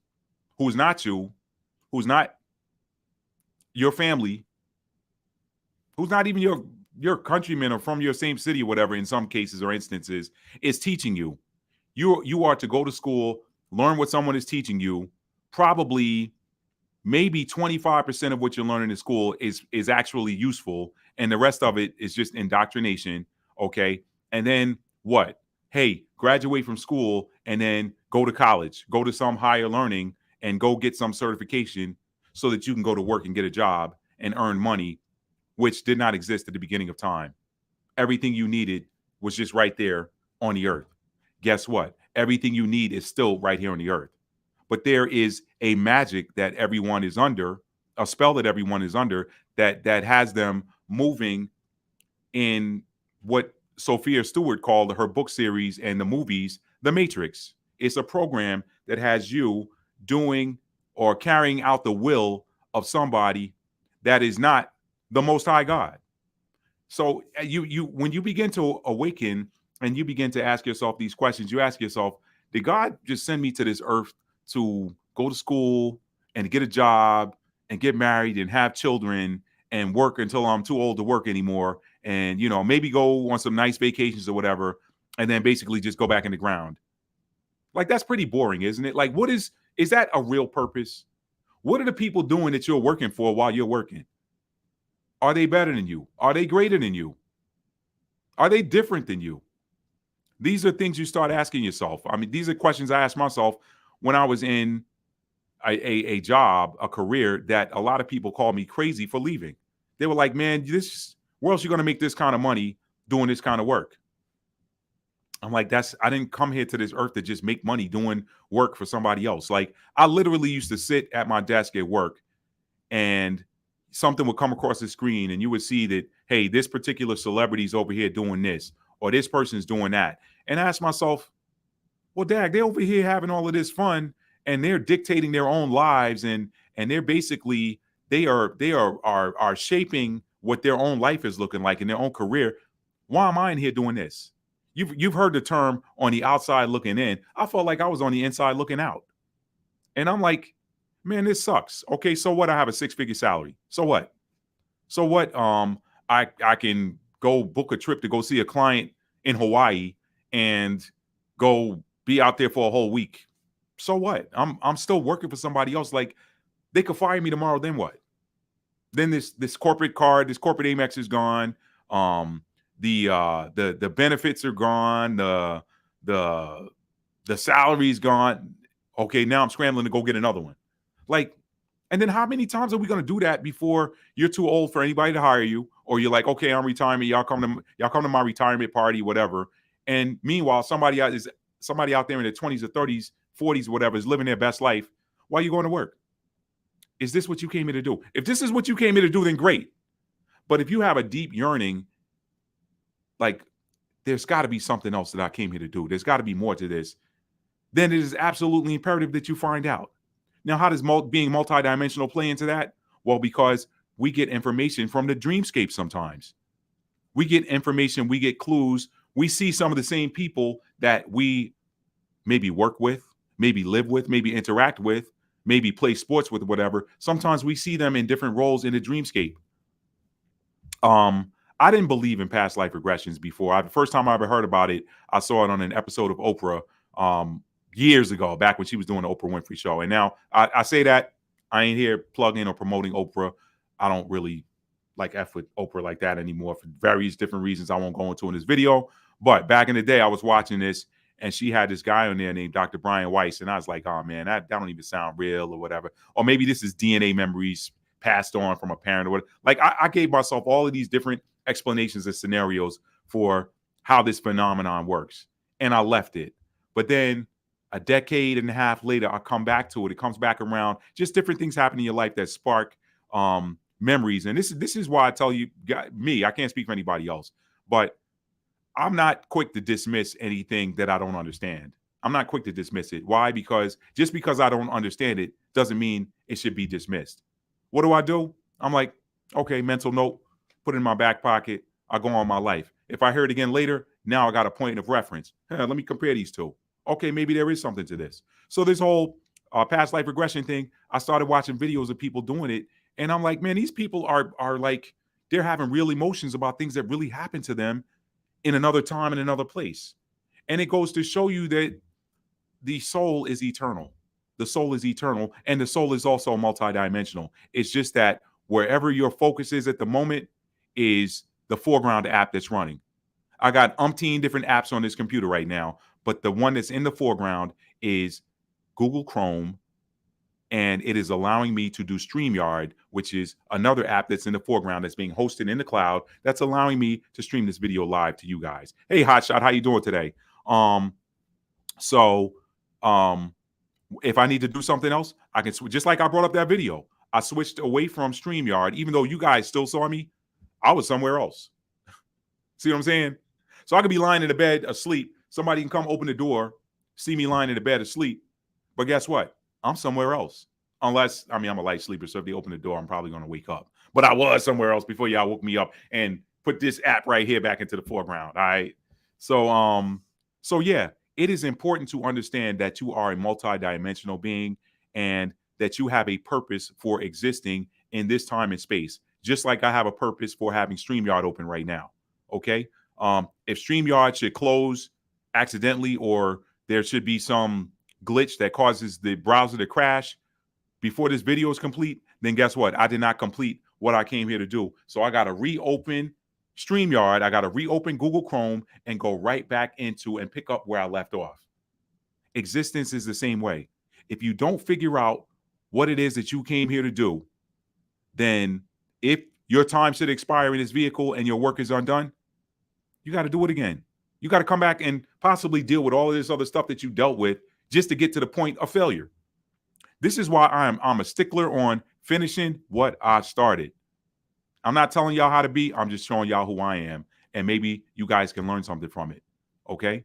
who's not you, who's not your family, who's not even your countrymen or from your same city or whatever, in some cases or instances, is teaching you. You are to go to school, learn what someone is teaching you. Probably maybe 25% of what you're learning in school is actually useful, and the rest of it is just indoctrination. Okay. And then what? Hey, graduate from school and then go to college, go to some higher learning and go get some certification so that you can go to work and get a job and earn money, which did not exist at the beginning of time. Everything you needed was just right there on the earth. Guess what? Everything you need is still right here on the earth. But there is a magic that everyone is under, a spell that everyone is under, that has them moving in what Sophia Stewart called her book series and the movies, The Matrix. It's a program that has you doing or carrying out the will of somebody that is not the Most High God. So you when you begin to awaken and you begin to ask yourself these questions, you ask yourself, did God just send me to this earth to go to school and get a job and get married and have children and work until I'm too old to work anymore, and maybe go on some nice vacations or whatever, and then basically just go back in the ground. Like, that's pretty boring, isn't it? Like, is that a real purpose? What are the people doing that you're working for while you're working? Are they better than you? Are they greater than you? Are they different than you? These are things you start asking yourself. I mean, these are questions I asked myself when I was in a job, a career that a lot of people called me crazy for leaving. They were like, man, where else are you going to make this kind of money doing this kind of work? I'm like, I didn't come here to this earth to just make money doing work for somebody else. Like, I literally used to sit at my desk at work, and something would come across the screen and you would see that, hey, this particular celebrity's over here doing this, or this person's doing that. And I asked myself, well, dag, they're over here having all of this fun, and they're dictating their own lives, and they're basically they are shaping what their own life is looking like in their own career. Why am I in here doing this? You've heard the term on the outside looking in. I felt like I was on the inside looking out. And I'm like, man, this sucks. Okay, so what? I have a 6-figure salary. So what? So what? I can go book a trip to go see a client in Hawaii and go be out there for a whole week. So what? I'm still working for somebody else. Like, they could fire me tomorrow. Then what? Then this corporate card, this corporate Amex is gone. The benefits are gone. The salary's gone. Okay, now I'm scrambling to go get another one. Like, and then how many times are we going to do that before you're too old for anybody to hire you, or you're like, okay, I'm retiring. Y'all come to my retirement party, whatever. And meanwhile, somebody out there in their 20s or 30s, 40s, whatever, is living their best life. Why are you going to work? Is this what you came here to do? If this is what you came here to do, then great. But if you have a deep yearning, like, there's got to be something else that I came here to do, there's got to be more to this, then it is absolutely imperative that you find out. Now, how does being multidimensional play into that? Well, because we get information from the dreamscape sometimes. We get information, we get clues. We see some of the same people that we maybe work with, maybe live with, maybe interact with, maybe play sports with, whatever. Sometimes we see them in different roles in the dreamscape. I didn't believe in past life regressions before. The first time I ever heard about it, I saw it on an episode of Oprah years ago, back when she was doing the Oprah Winfrey Show. And now I say that I ain't here plugging or promoting Oprah. I don't really like F with Oprah like that anymore for various different reasons I won't go into in this video. But back in the day, I was watching this, and she had this guy on there named Dr. Brian Weiss. And I was like, oh, man, that don't even sound real or whatever. Or maybe this is DNA memories passed on from a parent or whatever. Like, I gave myself all of these different explanations and scenarios for how this phenomenon works. And I left it. But then a decade and a half later, I come back to it. It comes back around. Just different things happen in your life that spark memories. And this is why I tell you, I can't speak for anybody else, but I'm not quick to dismiss anything that I don't understand. I'm not quick to dismiss it. Why? Because just because I don't understand it doesn't mean it should be dismissed. What do? I'm like, okay, mental note, put it in my back pocket. I go on my life. If I hear it again later, now I got a point of reference. Let me compare these two. Okay, maybe there is something to this. So this whole past life regression thing, I started watching videos of people doing it. And I'm like, man, these people are like, they're having real emotions about things that really happened to them in another time, in another place. And it goes to show you that the soul is eternal. The soul is eternal, and the soul is also multidimensional. It's just that wherever your focus is at the moment is the foreground app that's running. I got umpteen different apps on this computer right now, but the one that's in the foreground is Google Chrome, and it is allowing me to do StreamYard, which is another app that's in the foreground that's being hosted in the cloud that's allowing me to stream this video live to you guys. Hey, Hotshot, how you doing today? If I need to do something else, I can switch. Just like I brought up that video, I switched away from StreamYard, even though you guys still saw me. I was somewhere else. See what I'm saying? So I could be lying in the bed asleep. Somebody can come open the door, see me lying in the bed asleep. But guess what? I'm somewhere else. Unless, I'm a light sleeper, so if they open the door, I'm probably going to wake up. But I was somewhere else before y'all woke me up and put this app right here back into the foreground. All right. So yeah, it is important to understand that you are a multidimensional being and that you have a purpose for existing in this time and space. just like I have a purpose for having StreamYard open right now. Okay. If StreamYard should close accidentally, or there should be some glitch that causes the browser to crash before this video is complete, then guess what? I did not complete what I came here to do. So I got to reopen StreamYard. I got to reopen Google Chrome and go right back into and pick up where I left off. Existence is the same way. If you don't figure out what it is that you came here to do, then if your time should expire in this vehicle and your work is undone, you got to do it again. You got to come back and possibly deal with all of this other stuff that you dealt with just to get to the point of failure. This is why I'm a stickler on finishing what I started. I'm not telling y'all how to be. I'm just showing y'all who I am, and maybe you guys can learn something from it. Okay.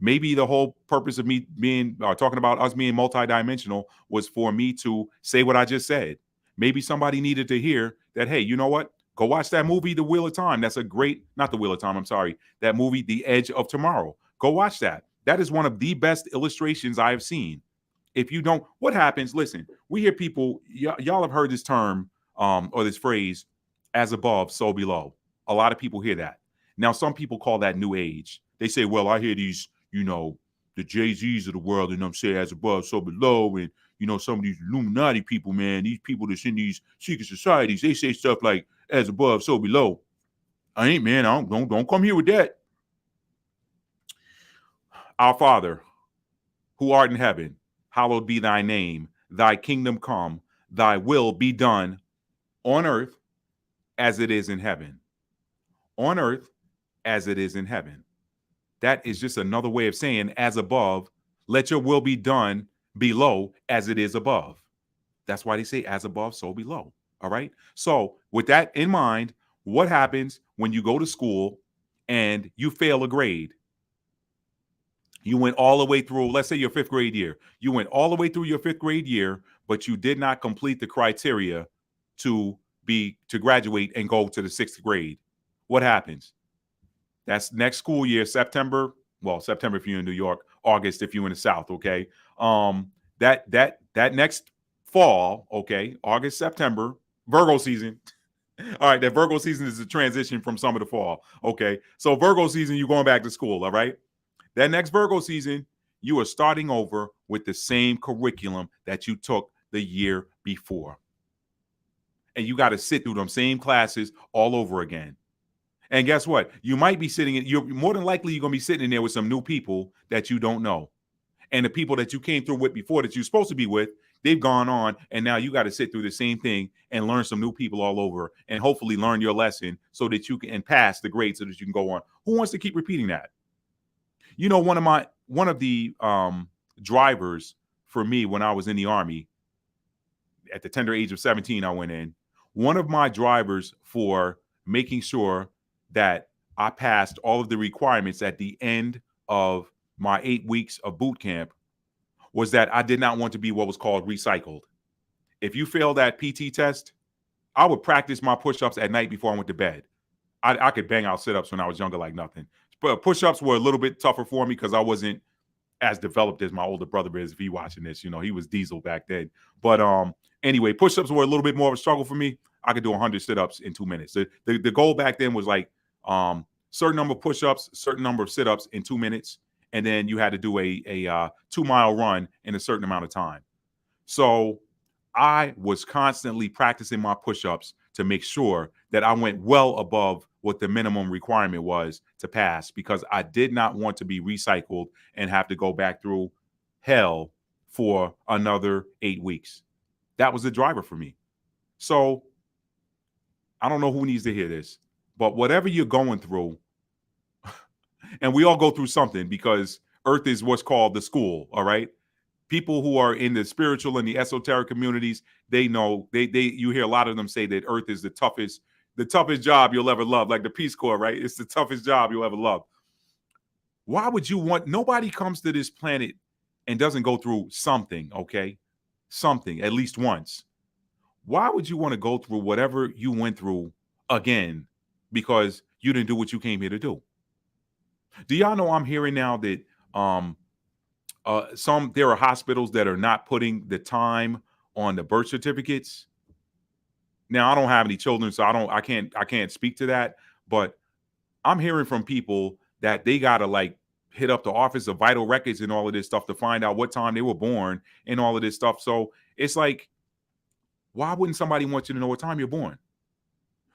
Maybe the whole purpose of me being talking about us being multidimensional was for me to say what I just said. Maybe somebody needed to hear that. Hey, you know what? Go watch that movie, The Wheel of Time. That's a great, not The Wheel of Time. I'm sorry. That movie, The Edge of Tomorrow. Go watch that. That is one of the best illustrations I have seen. If you don't, what happens? Listen, we hear people, y'all have heard this term or this phrase, as above, so below. A lot of people hear that. Now, some people call that new age. They say, well, I hear these, the Jay-Z's of the world, and I'm saying as above, so below. And, some of these Illuminati people, man, these people that's in these secret societies, they say stuff like as above, so below. I ain't, man, don't come here with that. Our Father, who art in heaven, hallowed be thy name. Thy kingdom come, thy will be done on earth as it is in heaven. On earth as it is in heaven. That is just another way of saying, as above, let your will be done below as it is above. That's why they say as above, so below. All right. So with that in mind, what happens when you go to school and you fail a grade? You went all the way through, let's say your fifth grade year. You went all the way through your fifth grade year, but you did not complete the criteria to graduate and go to the sixth grade. What happens? That's next school year, September. Well, September if you're in New York, August if you're in the South. Okay. That next fall, okay, August, September, Virgo season. All right, that Virgo season is a transition from summer to fall. Okay. So Virgo season, you're going back to school. All right. That next Virgo season, you are starting over with the same curriculum that you took the year before. And you got to sit through them same classes all over again. And guess what? You might be you're more than likely you're going to be sitting in there with some new people that you don't know. And the people that you came through with before that you're supposed to be with, they've gone on. And now you got to sit through the same thing and learn some new people all over and hopefully learn your lesson so that you can pass the grade so that you can go on. Who wants to keep repeating that? One of the drivers for me when I was in the Army, at the tender age of 17, I went in. One of my drivers for making sure that I passed all of the requirements at the end of my 8 weeks of boot camp was that I did not want to be what was called recycled. If you fail that PT test, I would practice my push-ups at night before I went to bed. I could bang out sit-ups when I was younger like nothing. But push-ups were a little bit tougher for me because I wasn't as developed as my older brother is. If he watching this, he was diesel back then. But anyway, push-ups were a little bit more of a struggle for me. I could do 100 sit-ups in 2 minutes. The goal back then was like certain number of push-ups, certain number of sit-ups in 2 minutes, and then you had to do a 2-mile run in a certain amount of time. So I was constantly practicing my push-ups to make sure that I went well above what the minimum requirement was to pass, because I did not want to be recycled and have to go back through hell for another 8 weeks. That was the driver for me. So I don't know who needs to hear this, but whatever you're going through, and we all go through something because Earth is what's called the school, all right? People who are in the spiritual and the esoteric communities, they know, you hear a lot of them say that Earth is the toughest job you'll ever love, like the Peace Corps, right? It's the toughest job you'll ever love. Why would you want, nobody comes to this planet and doesn't go through something, okay? Something, at least once. Why would you want to go through whatever you went through again because you didn't do what you came here to do? Do y'all know I'm hearing now that there are hospitals that are not putting the time on the birth certificates? Now I don't have any children, so I can't speak to that. But I'm hearing from people that they gotta like hit up the Office of Vital Records and all of this stuff to find out what time they were born and all of this stuff. So it's like, why wouldn't somebody want you to know what time you're born?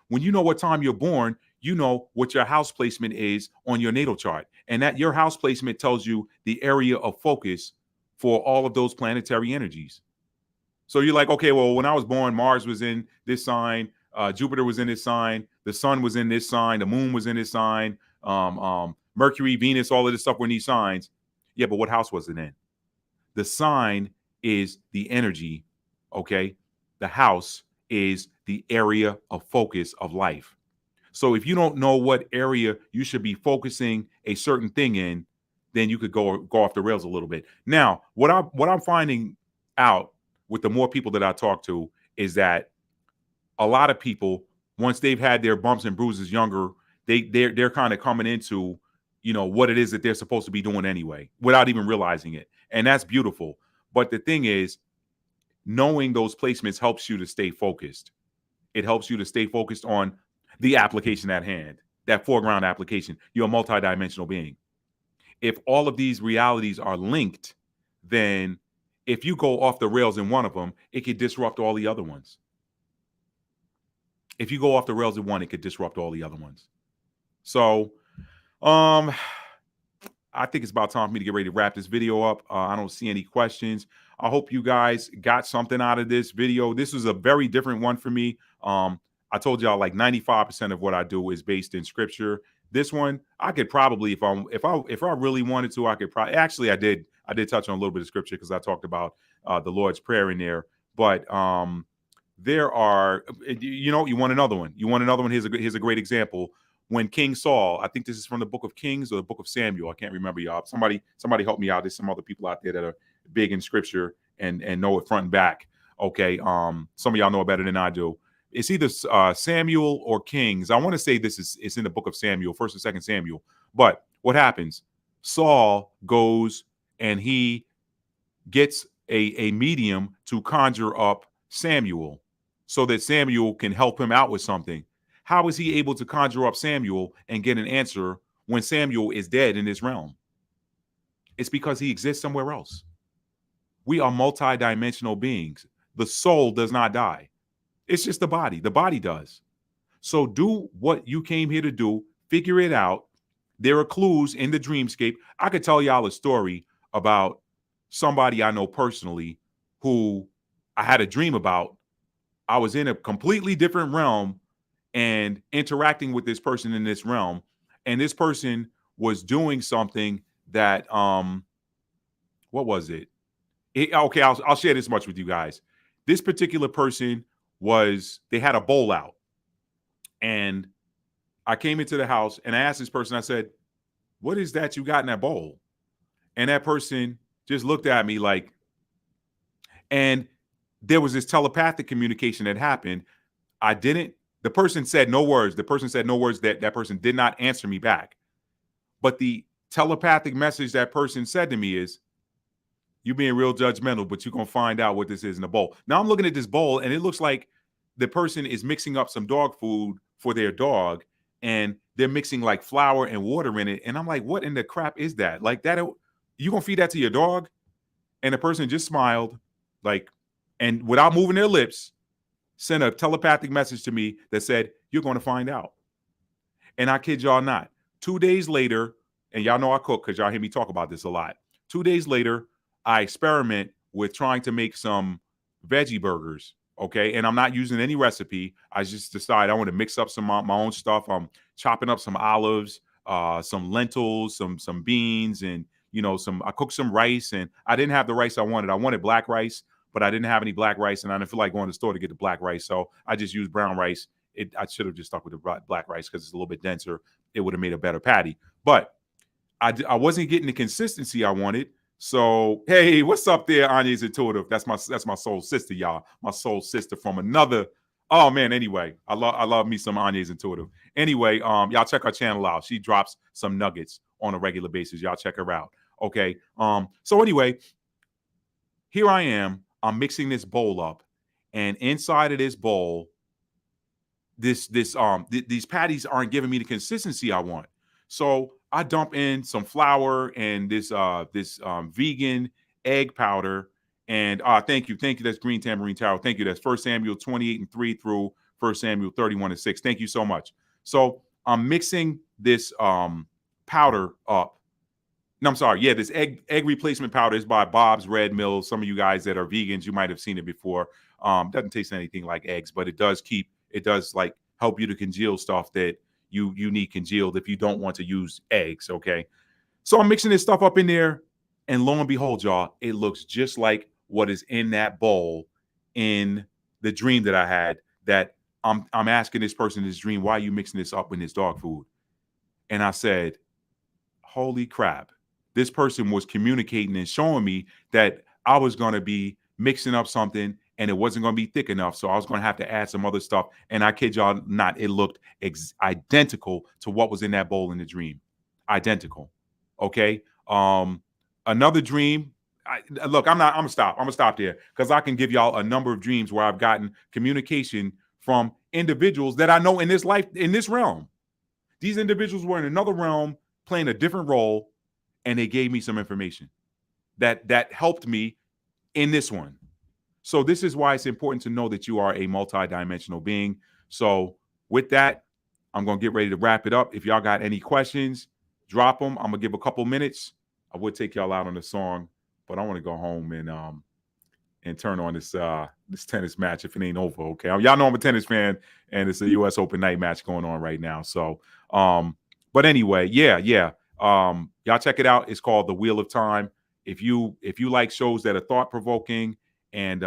When you know what time you're born, you know what your house placement is on your natal chart. And that your house placement tells you the area of focus for all of those planetary energies. So you're like, okay, well, when I was born, Mars was in this sign, Jupiter was in this sign, the sun was in this sign, the moon was in this sign, Mercury, Venus, all of this stuff were in these signs. Yeah, but what house was it in? The sign is the energy, okay? The house is the area of focus of life. So if you don't know what area you should be focusing a certain thing in, then you could go off the rails a little bit. Now, what I'm finding out with the more people that I talk to is that a lot of people, once they've had their bumps and bruises younger, they're kind of coming into, you know, what it is that they're supposed to be doing anyway, without even realizing it. And that's beautiful. But the thing is, knowing those placements helps you to stay focused. It helps you to stay focused on the application at hand, that foreground application. You're a multidimensional being. If all of these realities are linked, then if you go off the rails in one of them, it could disrupt all the other ones. If you go off the rails in one, it could disrupt all the other ones. So, I think it's about time for me to get ready to wrap this video up. I don't see any questions. I hope you guys got something out of this video. This was a very different one for me. I told y'all like 95% of what I do is based in scripture. This one, I could probably, if I really wanted to, I could probably, actually I did touch on a little bit of scripture because I talked about the Lord's Prayer in there. But there are, you know, you want another one. Here's a great example. When King Saul, I think this is from the book of Kings or the book of Samuel. I can't remember, y'all. Somebody help me out. There's some other people out there that are big in scripture and know it front and back. Okay. Some of y'all know it better than I do. It's either Samuel or Kings. I want to say it's in the book of Samuel, 1st and 2nd Samuel. But what happens? Saul goes and he gets a medium to conjure up Samuel so that Samuel can help him out with something. How is he able to conjure up Samuel and get an answer when Samuel is dead in this realm? It's because he exists somewhere else. We are multidimensional beings. The soul does not die. It's just the body. The body does. So do what you came here to do. Figure it out. There are clues in the dreamscape. I could tell y'all a story about somebody I know personally who I had a dream about. I was in a completely different realm and interacting with this person in this realm. And this person was doing something that, what was it? Okay, I'll share this much with you guys. This particular person they had a bowl out. And I came into the house and I asked this person, I said, what is that you got in that bowl? And that person just looked at me like, and there was this telepathic communication that happened. The person said no words. That person did not answer me back. But the telepathic message that person said to me is, you're being real judgmental, but you're going to find out what this is in the bowl. Now I'm looking at this bowl and it looks like the person is mixing up some dog food for their dog and they're mixing like flour and water in it. And I'm like, what in the crap is that? Like that, you going to feed that to your dog? And the person just smiled like, and without moving their lips, sent a telepathic message to me that said, you're going to find out. And I kid y'all not. 2 days later, and y'all know I cook because y'all hear me talk about this a lot. 2 days later, I experiment with trying to make some veggie burgers. Okay. And I'm not using any recipe. I just decide I want to mix up some my own stuff. I'm chopping up some olives, some lentils, some beans, and I cooked some rice. And I didn't have the rice I wanted. I wanted black rice, but I didn't have any black rice, and I didn't feel like going to the store to get the black rice. So I just used brown rice. I should have just stuck with the black rice because it's a little bit denser. It would have made a better patty. But I wasn't getting the consistency I wanted. So, hey, what's up there, Anya's Intuitive? That's my soul sister, y'all. My soul sister from another. Oh man. Anyway, I love me some Anya's Intuitive. Anyway, y'all check her channel out. She drops some nuggets on a regular basis. Y'all check her out. Okay. So anyway, here I am. I'm mixing this bowl up, and inside of this bowl these patties aren't giving me the consistency I want. So I dump in some flour and this vegan egg powder. And thank you. That's Green Tambourine Tower. Thank you. That's 1 Samuel 28:3 through 1 Samuel 31:6. Thank you so much. So I'm mixing this powder up. No, I'm sorry. Yeah, this egg replacement powder is by Bob's Red Mill. Some of you guys that are vegans, you might have seen it before. Doesn't taste anything like eggs, but it does like help you to congeal stuff that you need congealed if you don't want to use eggs. Okay. So I'm mixing this stuff up in there, and lo and behold, y'all, it looks just like what is in that bowl in the dream that I had. That I'm asking this person in this dream, why are you mixing this up in this dog food? And I said, holy crap. This person was communicating and showing me that I was going to be mixing up something and it wasn't going to be thick enough. So I was going to have to add some other stuff. And I kid y'all not, it looked identical to what was in that bowl in the dream. Identical. Okay. Another dream. Look, I'm gonna stop there because I can give y'all a number of dreams where I've gotten communication from individuals that I know in this life, in this realm. These individuals were in another realm playing a different role, and they gave me some information that helped me in this one. So this is why it's important to know that you are a multidimensional being. So with that, I'm going to get ready to wrap it up. If y'all got any questions, drop them. I'm going to give a couple minutes. I would take y'all out on the song, but I want to go home and turn on this tennis match if it ain't over. Okay. Y'all know I'm a tennis fan, and it's a US Open night match going on right now. So, but anyway, yeah. Y'all check it out. It's called The Wheel of Time. If you like shows that are thought provoking and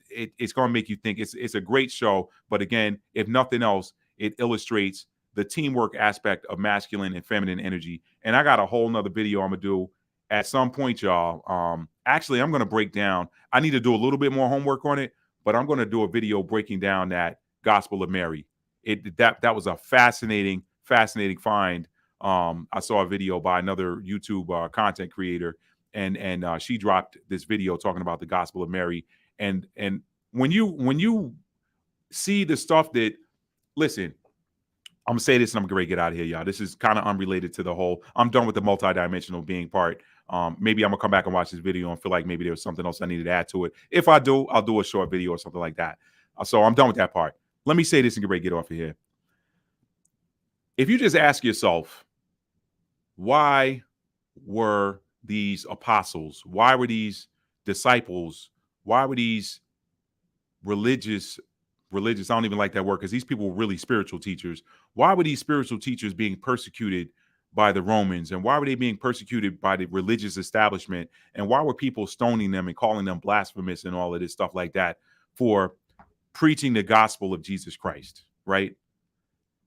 it's going to make you think, it's a great show. But again, if nothing else, it illustrates the teamwork aspect of masculine and feminine energy. And I got a whole nother video I'm gonna do at some point, y'all. Actually, I'm gonna break down. I need to do a little bit more homework on it, but I'm gonna do a video breaking down that Gospel of Mary. That was a fascinating find. I saw a video by another YouTube content creator, and she dropped this video talking about the Gospel of Mary. And when you see the stuff that, listen, I'm gonna say this and I'm gonna get out of here, y'all. This is kind of unrelated to the whole. I'm done with the multidimensional being part. Maybe I'm gonna come back and watch this video and feel like maybe there was something else I needed to add to it. If I do, I'll do a short video or something like that. So I'm done with that part. Let me say this and get ready to get off of here. If you just ask yourself, why were these apostles? Why were these disciples? Why were these religious? I don't even like that word because these people were really spiritual teachers. Why were these spiritual teachers being persecuted by the Romans? And why were they being persecuted by the religious establishment? And why were people stoning them and calling them blasphemous and all of this stuff like that for preaching the gospel of Jesus Christ, right?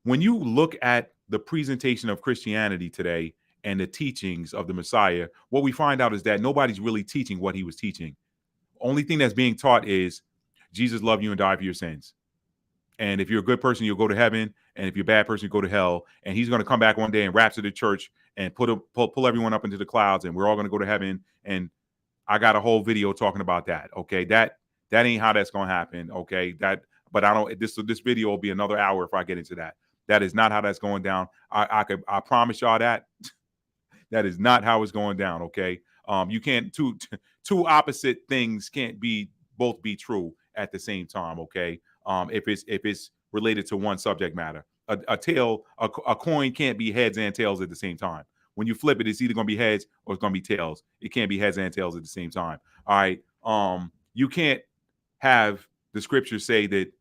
When you look at the presentation of Christianity today and the teachings of the Messiah, what we find out is that nobody's really teaching what he was teaching. Only thing that's being taught is Jesus loved you and died for your sins. And if you're a good person, you'll go to heaven. And if you're a bad person, you go to hell. And he's going to come back one day and rapture the church and pull everyone up into the clouds. And we're all going to go to heaven. And I got a whole video talking about that. Okay. That ain't how that's going to happen. Okay. But I don't, this video will be another hour if I get into that. That is not how that's going down. I promise y'all that. That is not how it's going down. Okay. You can't, two opposite things can't both be true at the same time. Okay. If it's related to one subject matter, a coin can't be heads and tails at the same time. When you flip it, it's either going to be heads or it's going to be tails. It can't be heads and tails at the same time. All right. You can't have the scriptures say that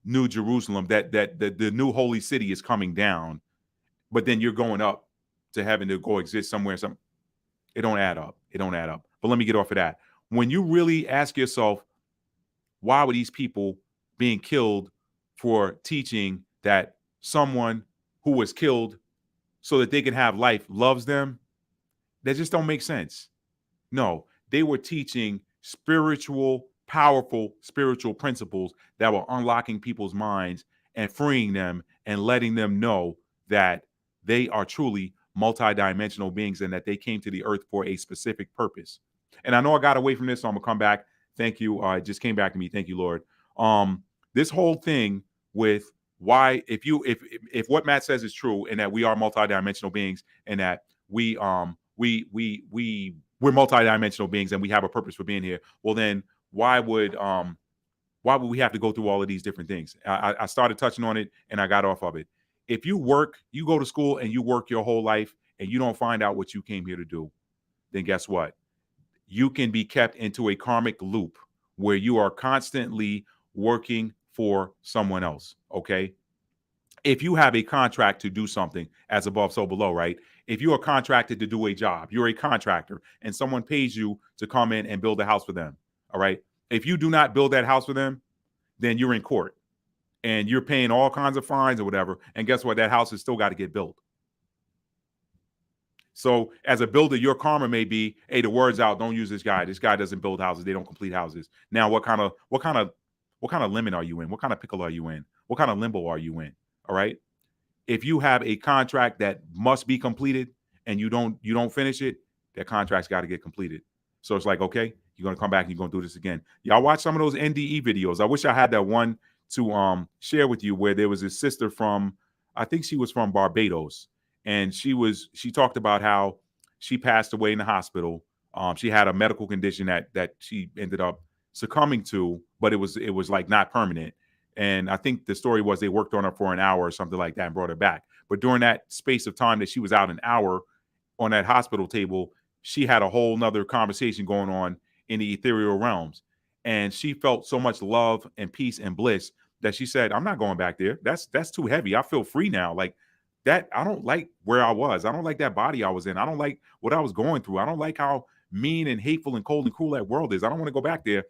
New Jerusalem, that the new holy city is coming down, but then you're going up to heaven to go exist somewhere. It don't add up. But let me get off of that. When you really ask yourself, why were these people being killed for teaching that someone who was killed so that they can have life loves them? That just don't make sense. No, they were teaching powerful spiritual principles that were unlocking people's minds and freeing them and letting them know that they are truly multidimensional beings and that they came to the earth for a specific purpose. And I know I got away from this, so I'm gonna come back. Thank you. It just came back to me. Thank you, Lord. This whole thing with why, if what Matt says is true, and that we are multidimensional beings, and that we're multidimensional beings, and we have a purpose for being here, well then why would we have to go through all of these different things? I started touching on it and I got off of it. If you go to school and you work your whole life and you don't find out what you came here to do, then guess what? You can be kept into a karmic loop where you are constantly working for someone else. Okay. If you have a contract to do something, as above, so below, right? If you are contracted to do a job, you're a contractor, and someone pays you to come in and build a house for them. All right. If you do not build that house for them, then you're in court and you're paying all kinds of fines or whatever. And guess what? That house has still got to get built. So as a builder, your karma may be, hey, the word's out, don't use this guy. This guy doesn't build houses. They don't complete houses. Now, what kind of lemon are you in? What kind of pickle are you in? What kind of limbo are you in? All right. If you have a contract that must be completed and you don't finish it, that contract's got to get completed. So it's like, okay, you're going to come back and you're going to do this again. Y'all watch some of those NDE videos. I wish I had that one to share with you where there was a sister from, I think she was from Barbados. And she talked about how she passed away in the hospital. She had a medical condition that she ended up succumbing to, but it was like not permanent. And I think the story was they worked on her for an hour or something like that and brought her back. But during that space of time that she was out, an hour on that hospital table, she had a whole nother conversation going on in the ethereal realms. And she felt so much love and peace and bliss that she said, I'm not going back there. That's too heavy. I feel free now. Like that, I don't like where I was. I don't like that body I was in. I don't like what I was going through. I don't like how mean and hateful and cold and cruel that world is. I don't want to go back there.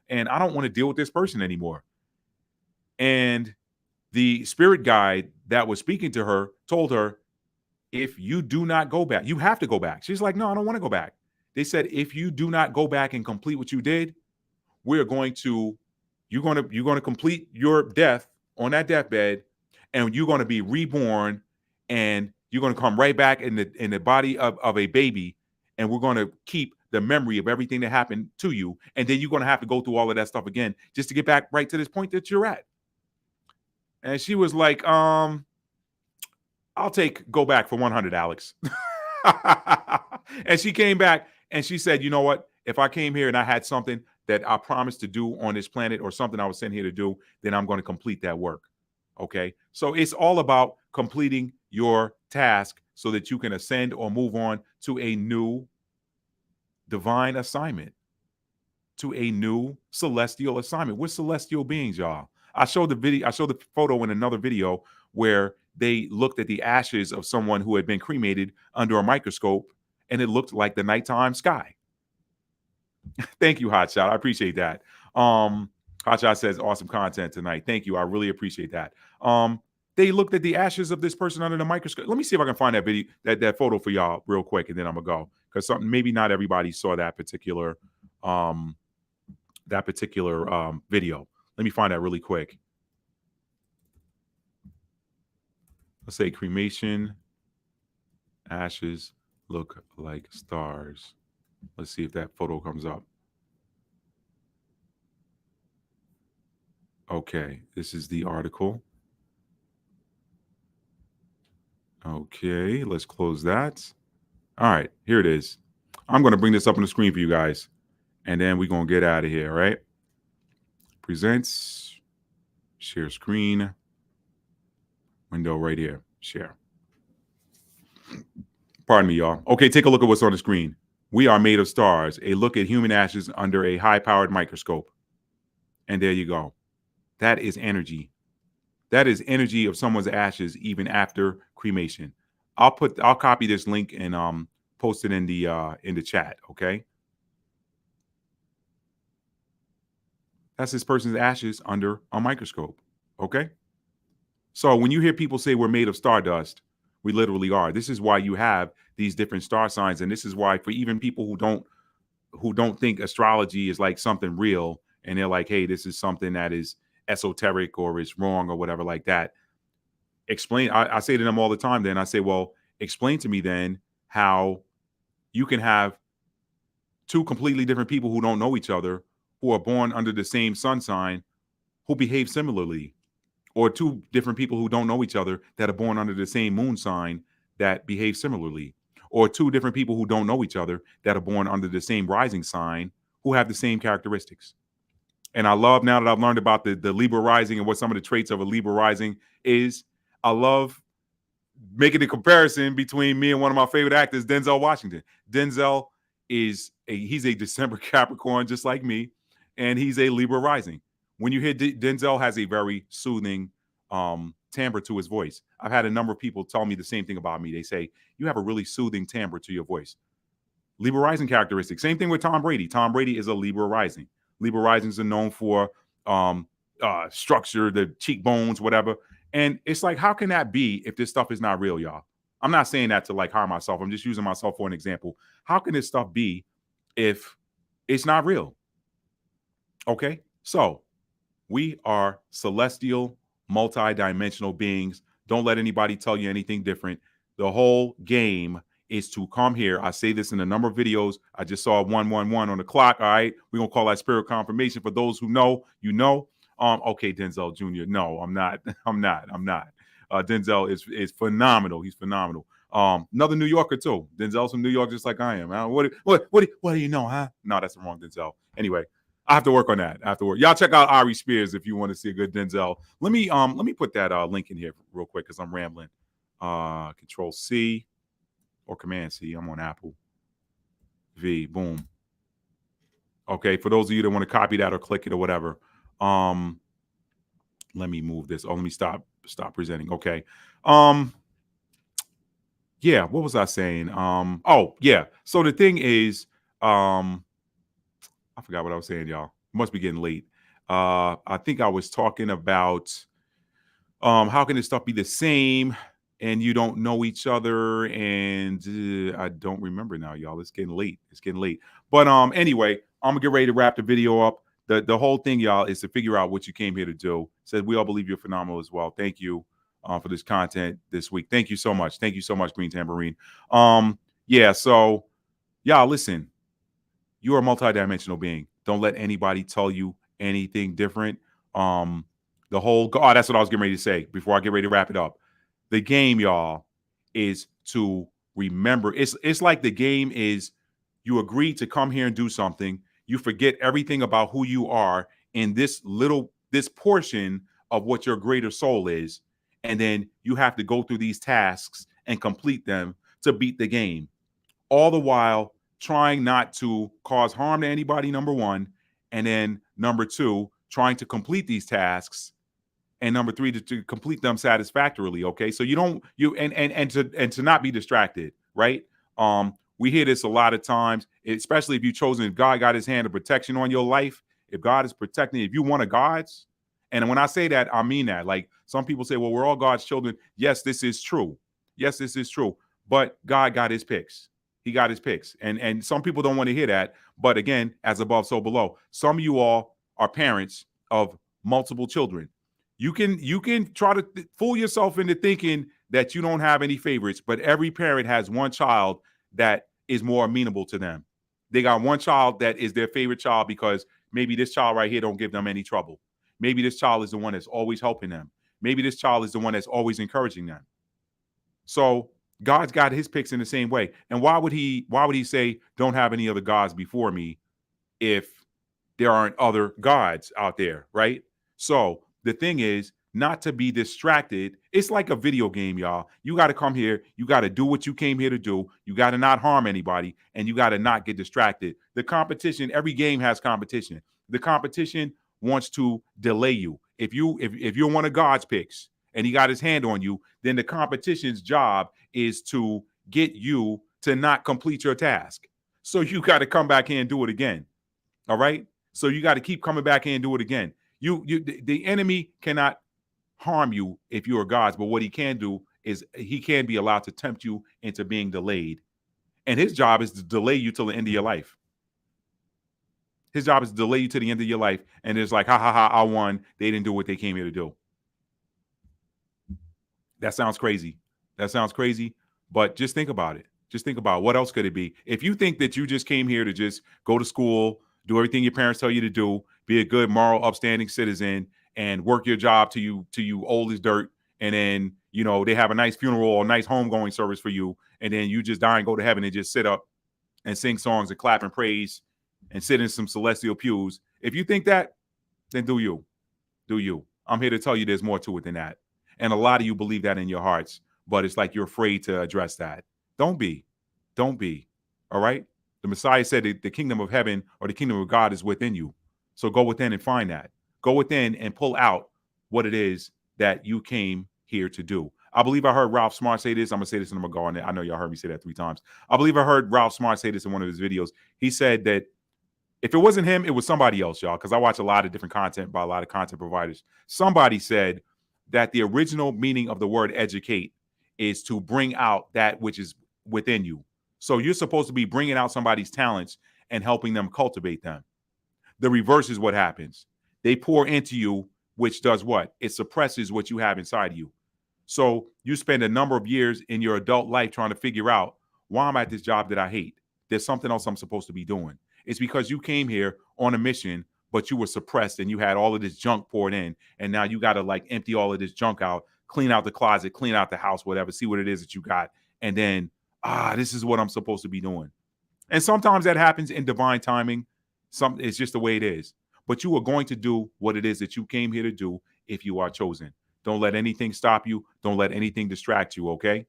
And I don't want to deal with this person anymore. And the spirit guide that was speaking to her told her, if you do not go back, you have to go back. She's like, no, I don't want to go back. They said, if you do not go back and complete what you did, you're going to complete your death on that deathbed, and you're going to be reborn, and you're going to come right back in the body of a baby, and we're going to keep the memory of everything that happened to you, and then you're going to have to go through all of that stuff again just to get back right to this point that you're at. And she was like, I'll go back for 100, Alex. And she came back and she said, you know what? If I came here and I had something that I promised to do on this planet or something I was sent here to do, then I'm going to complete that work. Okay. So it's all about completing your task so that you can ascend or move on to a new divine assignment, to a new celestial assignment. We're celestial beings, y'all. I showed the photo in another video where they looked at the ashes of someone who had been cremated under a microscope, and it looked like the nighttime sky. Thank you, Hotshot. I appreciate that. Hotshot says, awesome content tonight. Thank you. I really appreciate that. They looked at the ashes of this person under the microscope. Let me see if I can find that video, that photo for y'all real quick, and then I'm gonna go, because maybe not everybody saw that particular video. Let me find that really quick. Let's say cremation ashes look like stars. Let's see if that photo comes up. Okay, this is the article. Okay, let's close that. All right, here it is. I'm going to bring this up on the screen for you guys, and then we're going to get out of here, all right? Presents, share screen, window right here, share. Pardon me, y'all. Okay, take a look at what's on the screen. We are made of stars. A look at human ashes under a high-powered microscope. And there you go. That is energy. That is energy of someone's ashes even after cremation. I'll copy this link and post it in the chat, okay? That's this person's ashes under a microscope, okay? So when you hear people say we're made of stardust, we literally are. This is why you have these different star signs, and this is why for even people who don't think astrology is like something real, and they're like, hey, this is something that is esoteric or is wrong or whatever like that. Explain. I say to them all the time then, I say, well, explain to me then how you can have two completely different people who don't know each other, who are born under the same sun sign, who behave similarly. or two different people who don't know each other that are born under the same moon sign that behave similarly, or two different people who don't know each other that are born under the same rising sign who have the same characteristics. And I love, now that I've learned about the Libra rising and what some of the traits of a Libra rising is, I love making the comparison between me and one of my favorite actors, Denzel Washington. Denzel he's a December Capricorn just like me, and he's a Libra rising. When you hear Denzel has a very soothing timbre to his voice. I've had a number of people tell me the same thing about me. They say, you have a really soothing timbre to your voice. Libra rising characteristic. Same thing with Tom Brady. Tom Brady is a Libra rising. Libra risings are known for structure, the cheekbones, whatever. And it's like, how can that be if this stuff is not real, y'all? I'm not saying that to like harm myself. I'm just using myself for an example. How can this stuff be if it's not real? Okay, so we are celestial, multi-dimensional beings. Don't let anybody tell you anything different. The whole game is to come here. I say this in a number of videos. I just saw 111 on the clock. All right, we're gonna call that spirit confirmation. For those who know, you know. Okay, Denzel Jr. No, I'm not. I'm not. Denzel is phenomenal. He's phenomenal. Another New Yorker too. Denzel's from New York, just like I am. What do you know, huh? No, that's the wrong Denzel. Anyway, I have to work on that. I have to work. Y'all check out Ari Spears if you want to see a good Denzel. Let me put that link in here real quick because I'm rambling. Control C or Command C. I'm on Apple. V. Boom. Okay, for those of you that want to copy that or click it or whatever. Let me move this. Oh, let me stop presenting. Okay. Yeah, what was I saying? Oh, yeah. So the thing is, I forgot what I was saying, y'all. Must be getting late. I think I was talking about how can this stuff be the same and you don't know each other, and I don't remember now, y'all. It's getting late. But anyway, I'm gonna get ready to wrap the video up. The whole thing, y'all, is to figure out what you came here to do. Said we all believe you're phenomenal as well. Thank you for this content this week. Thank you so much. Thank you so much, Green Tambourine. Yeah, so y'all listen. You're a multidimensional being. Don't let anybody tell you anything different. The whole that's what I was getting ready to say before I get ready to wrap it up. The game, y'all, is to remember. It's like the game is you agree to come here and do something. You forget everything about who you are in this portion of what your greater soul is. And then you have to go through these tasks and complete them to beat the game. All the while trying not to cause harm to anybody, number one. And then number two, trying to complete these tasks. And number three, to complete them satisfactorily. Okay. So to not be distracted, right? We hear this a lot of times, especially if you've chosen, if God got his hand of protection on your life, if God is protecting, if you one of God's. And when I say that, I mean that. Like some people say, well, we're all God's children. Yes, this is true. Yes, this is true. But God got his picks. He got his picks. And some people don't want to hear that. But again, as above, so below. Some of you all are parents of multiple children. You can try to fool yourself into thinking that you don't have any favorites, but every parent has one child that is more amenable to them. They got one child that is their favorite child because maybe this child right here don't give them any trouble. Maybe this child is the one that's always helping them. Maybe this child is the one that's always encouraging them. So God's got his picks in the same way. And why would he say don't have any other gods before me if there aren't other gods out there, right? So the thing is not to be distracted. It's like a video game, y'all. You got to come here. You got to do what you came here to do. You got to not harm anybody, and you got to not get distracted. The competition, every game has competition. The competition wants to delay you. If you're one of God's picks and he got his hand on you, then the competition's job is to get you to not complete your task. So you got to come back here and do it again. All right? So you got to keep coming back here and do it again. The enemy cannot harm you if you are God's, but what he can do is he can be allowed to tempt you into being delayed. And his job is to delay you till the end of your life. His job is to delay you to the end of your life. And it's like, I won. They didn't do what they came here to do. That sounds crazy. But just think about it. Just think about what else could it be? If you think that you just came here to just go to school, do everything your parents tell you to do, be a good, moral, upstanding citizen, and work your job to you old as dirt, and then they have a nice funeral or a nice homegoing service for you, and then you just die and go to heaven and just sit up and sing songs and clap and praise and sit in some celestial pews. If you think that, then do you. Do you. I'm here to tell you there's more to it than that. And a lot of you believe that in your hearts, but it's like you're afraid to address that. Don't be. Don't be. All right? The Messiah said that the kingdom of heaven or the kingdom of God is within you. So go within and find that. Go within and pull out what it is that you came here to do. I believe I heard Ralph Smart say this. I'm going to say this and I'm going to go on it. I know y'all heard me say that 3 times. I believe I heard Ralph Smart say this in one of his videos. He said that if it wasn't him, it was somebody else, y'all, because I watch a lot of different content by a lot of content providers. Somebody said that the original meaning of the word educate is to bring out that which is within you. So you're supposed to be bringing out somebody's talents and helping them cultivate them. The reverse is what happens. They pour into you, which does what? It suppresses what you have inside of you. So you spend a number of years in your adult life trying to figure out why I'm at this job that I hate. There's something else I'm supposed to be doing. It's because you came here on a mission, but you were suppressed and you had all of this junk poured in. And now you got to like empty all of this junk out, clean out the closet, clean out the house, whatever, see what it is that you got. And then, this is what I'm supposed to be doing. And sometimes that happens in divine timing. It's just the way it is. But you are going to do what it is that you came here to do if you are chosen. Don't let anything stop you. Don't let anything distract you, okay?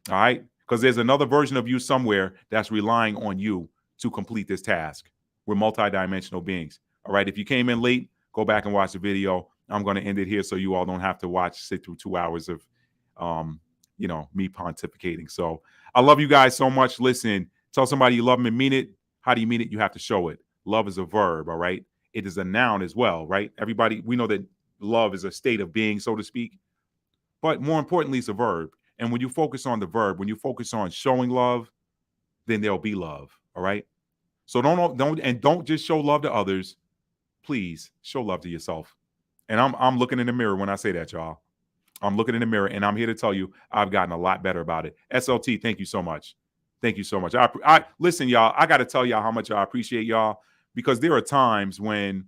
All right? Because there's another version of you somewhere that's relying on you to complete this task. We're multidimensional beings. All right. If you came in late, go back and watch the video. I'm going to end it here so you all don't have to sit through 2 hours of, me pontificating. So I love you guys so much. Listen, tell somebody you love them and mean it. How do you mean it? You have to show it. Love is a verb. All right. It is a noun as well. Right. Everybody, we know that love is a state of being, so to speak. But more importantly, it's a verb. And when you focus on the verb, when you focus on showing love, then there'll be love. All right. So don't just show love to others. Please show love to yourself. And I'm looking in the mirror when I say that, y'all. I'm looking in the mirror and I'm here to tell you I've gotten a lot better about it. SLT, thank you so much. Thank you so much. I listen, y'all. I got to tell y'all how much I appreciate y'all, because there are times when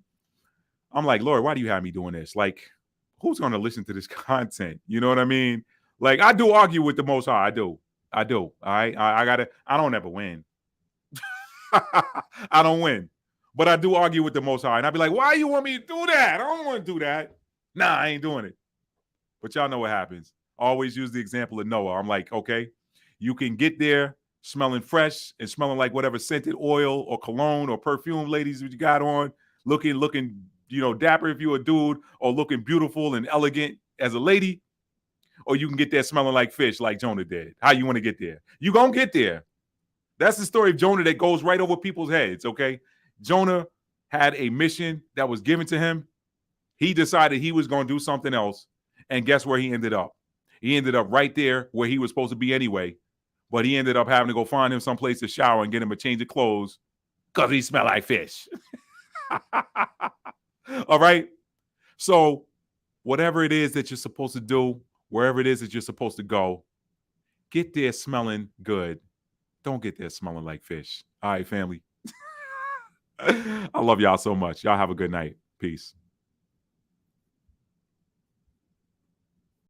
I'm like, Lord, why do you have me doing this? Like, who's going to listen to this content? You know what I mean? Like, I do argue with the Most High. I do. All right. I don't ever win. I don't win, but I do argue with the Most High, and I'd be like, "Why you want me to do that? I don't want to do that. Nah, I ain't doing it." But y'all know what happens. I always use the example of Noah. I'm like, okay, you can get there smelling fresh and smelling like whatever scented oil or cologne or perfume, ladies, what you got on, looking, dapper if you're a dude, or looking beautiful and elegant as a lady, or you can get there smelling like fish, like Jonah did. How you want to get there? You gonna get there. That's the story of Jonah that goes right over people's heads, okay? Jonah had a mission that was given to him. He decided he was going to do something else. And guess where he ended up? He ended up right there where he was supposed to be anyway. But he ended up having to go find him someplace to shower and get him a change of clothes because he smelled like fish. All right? So whatever it is that you're supposed to do, wherever it is that you're supposed to go, get there smelling good. Don't get there smelling like fish. All right, family. I love y'all so much. Y'all have a good night. Peace.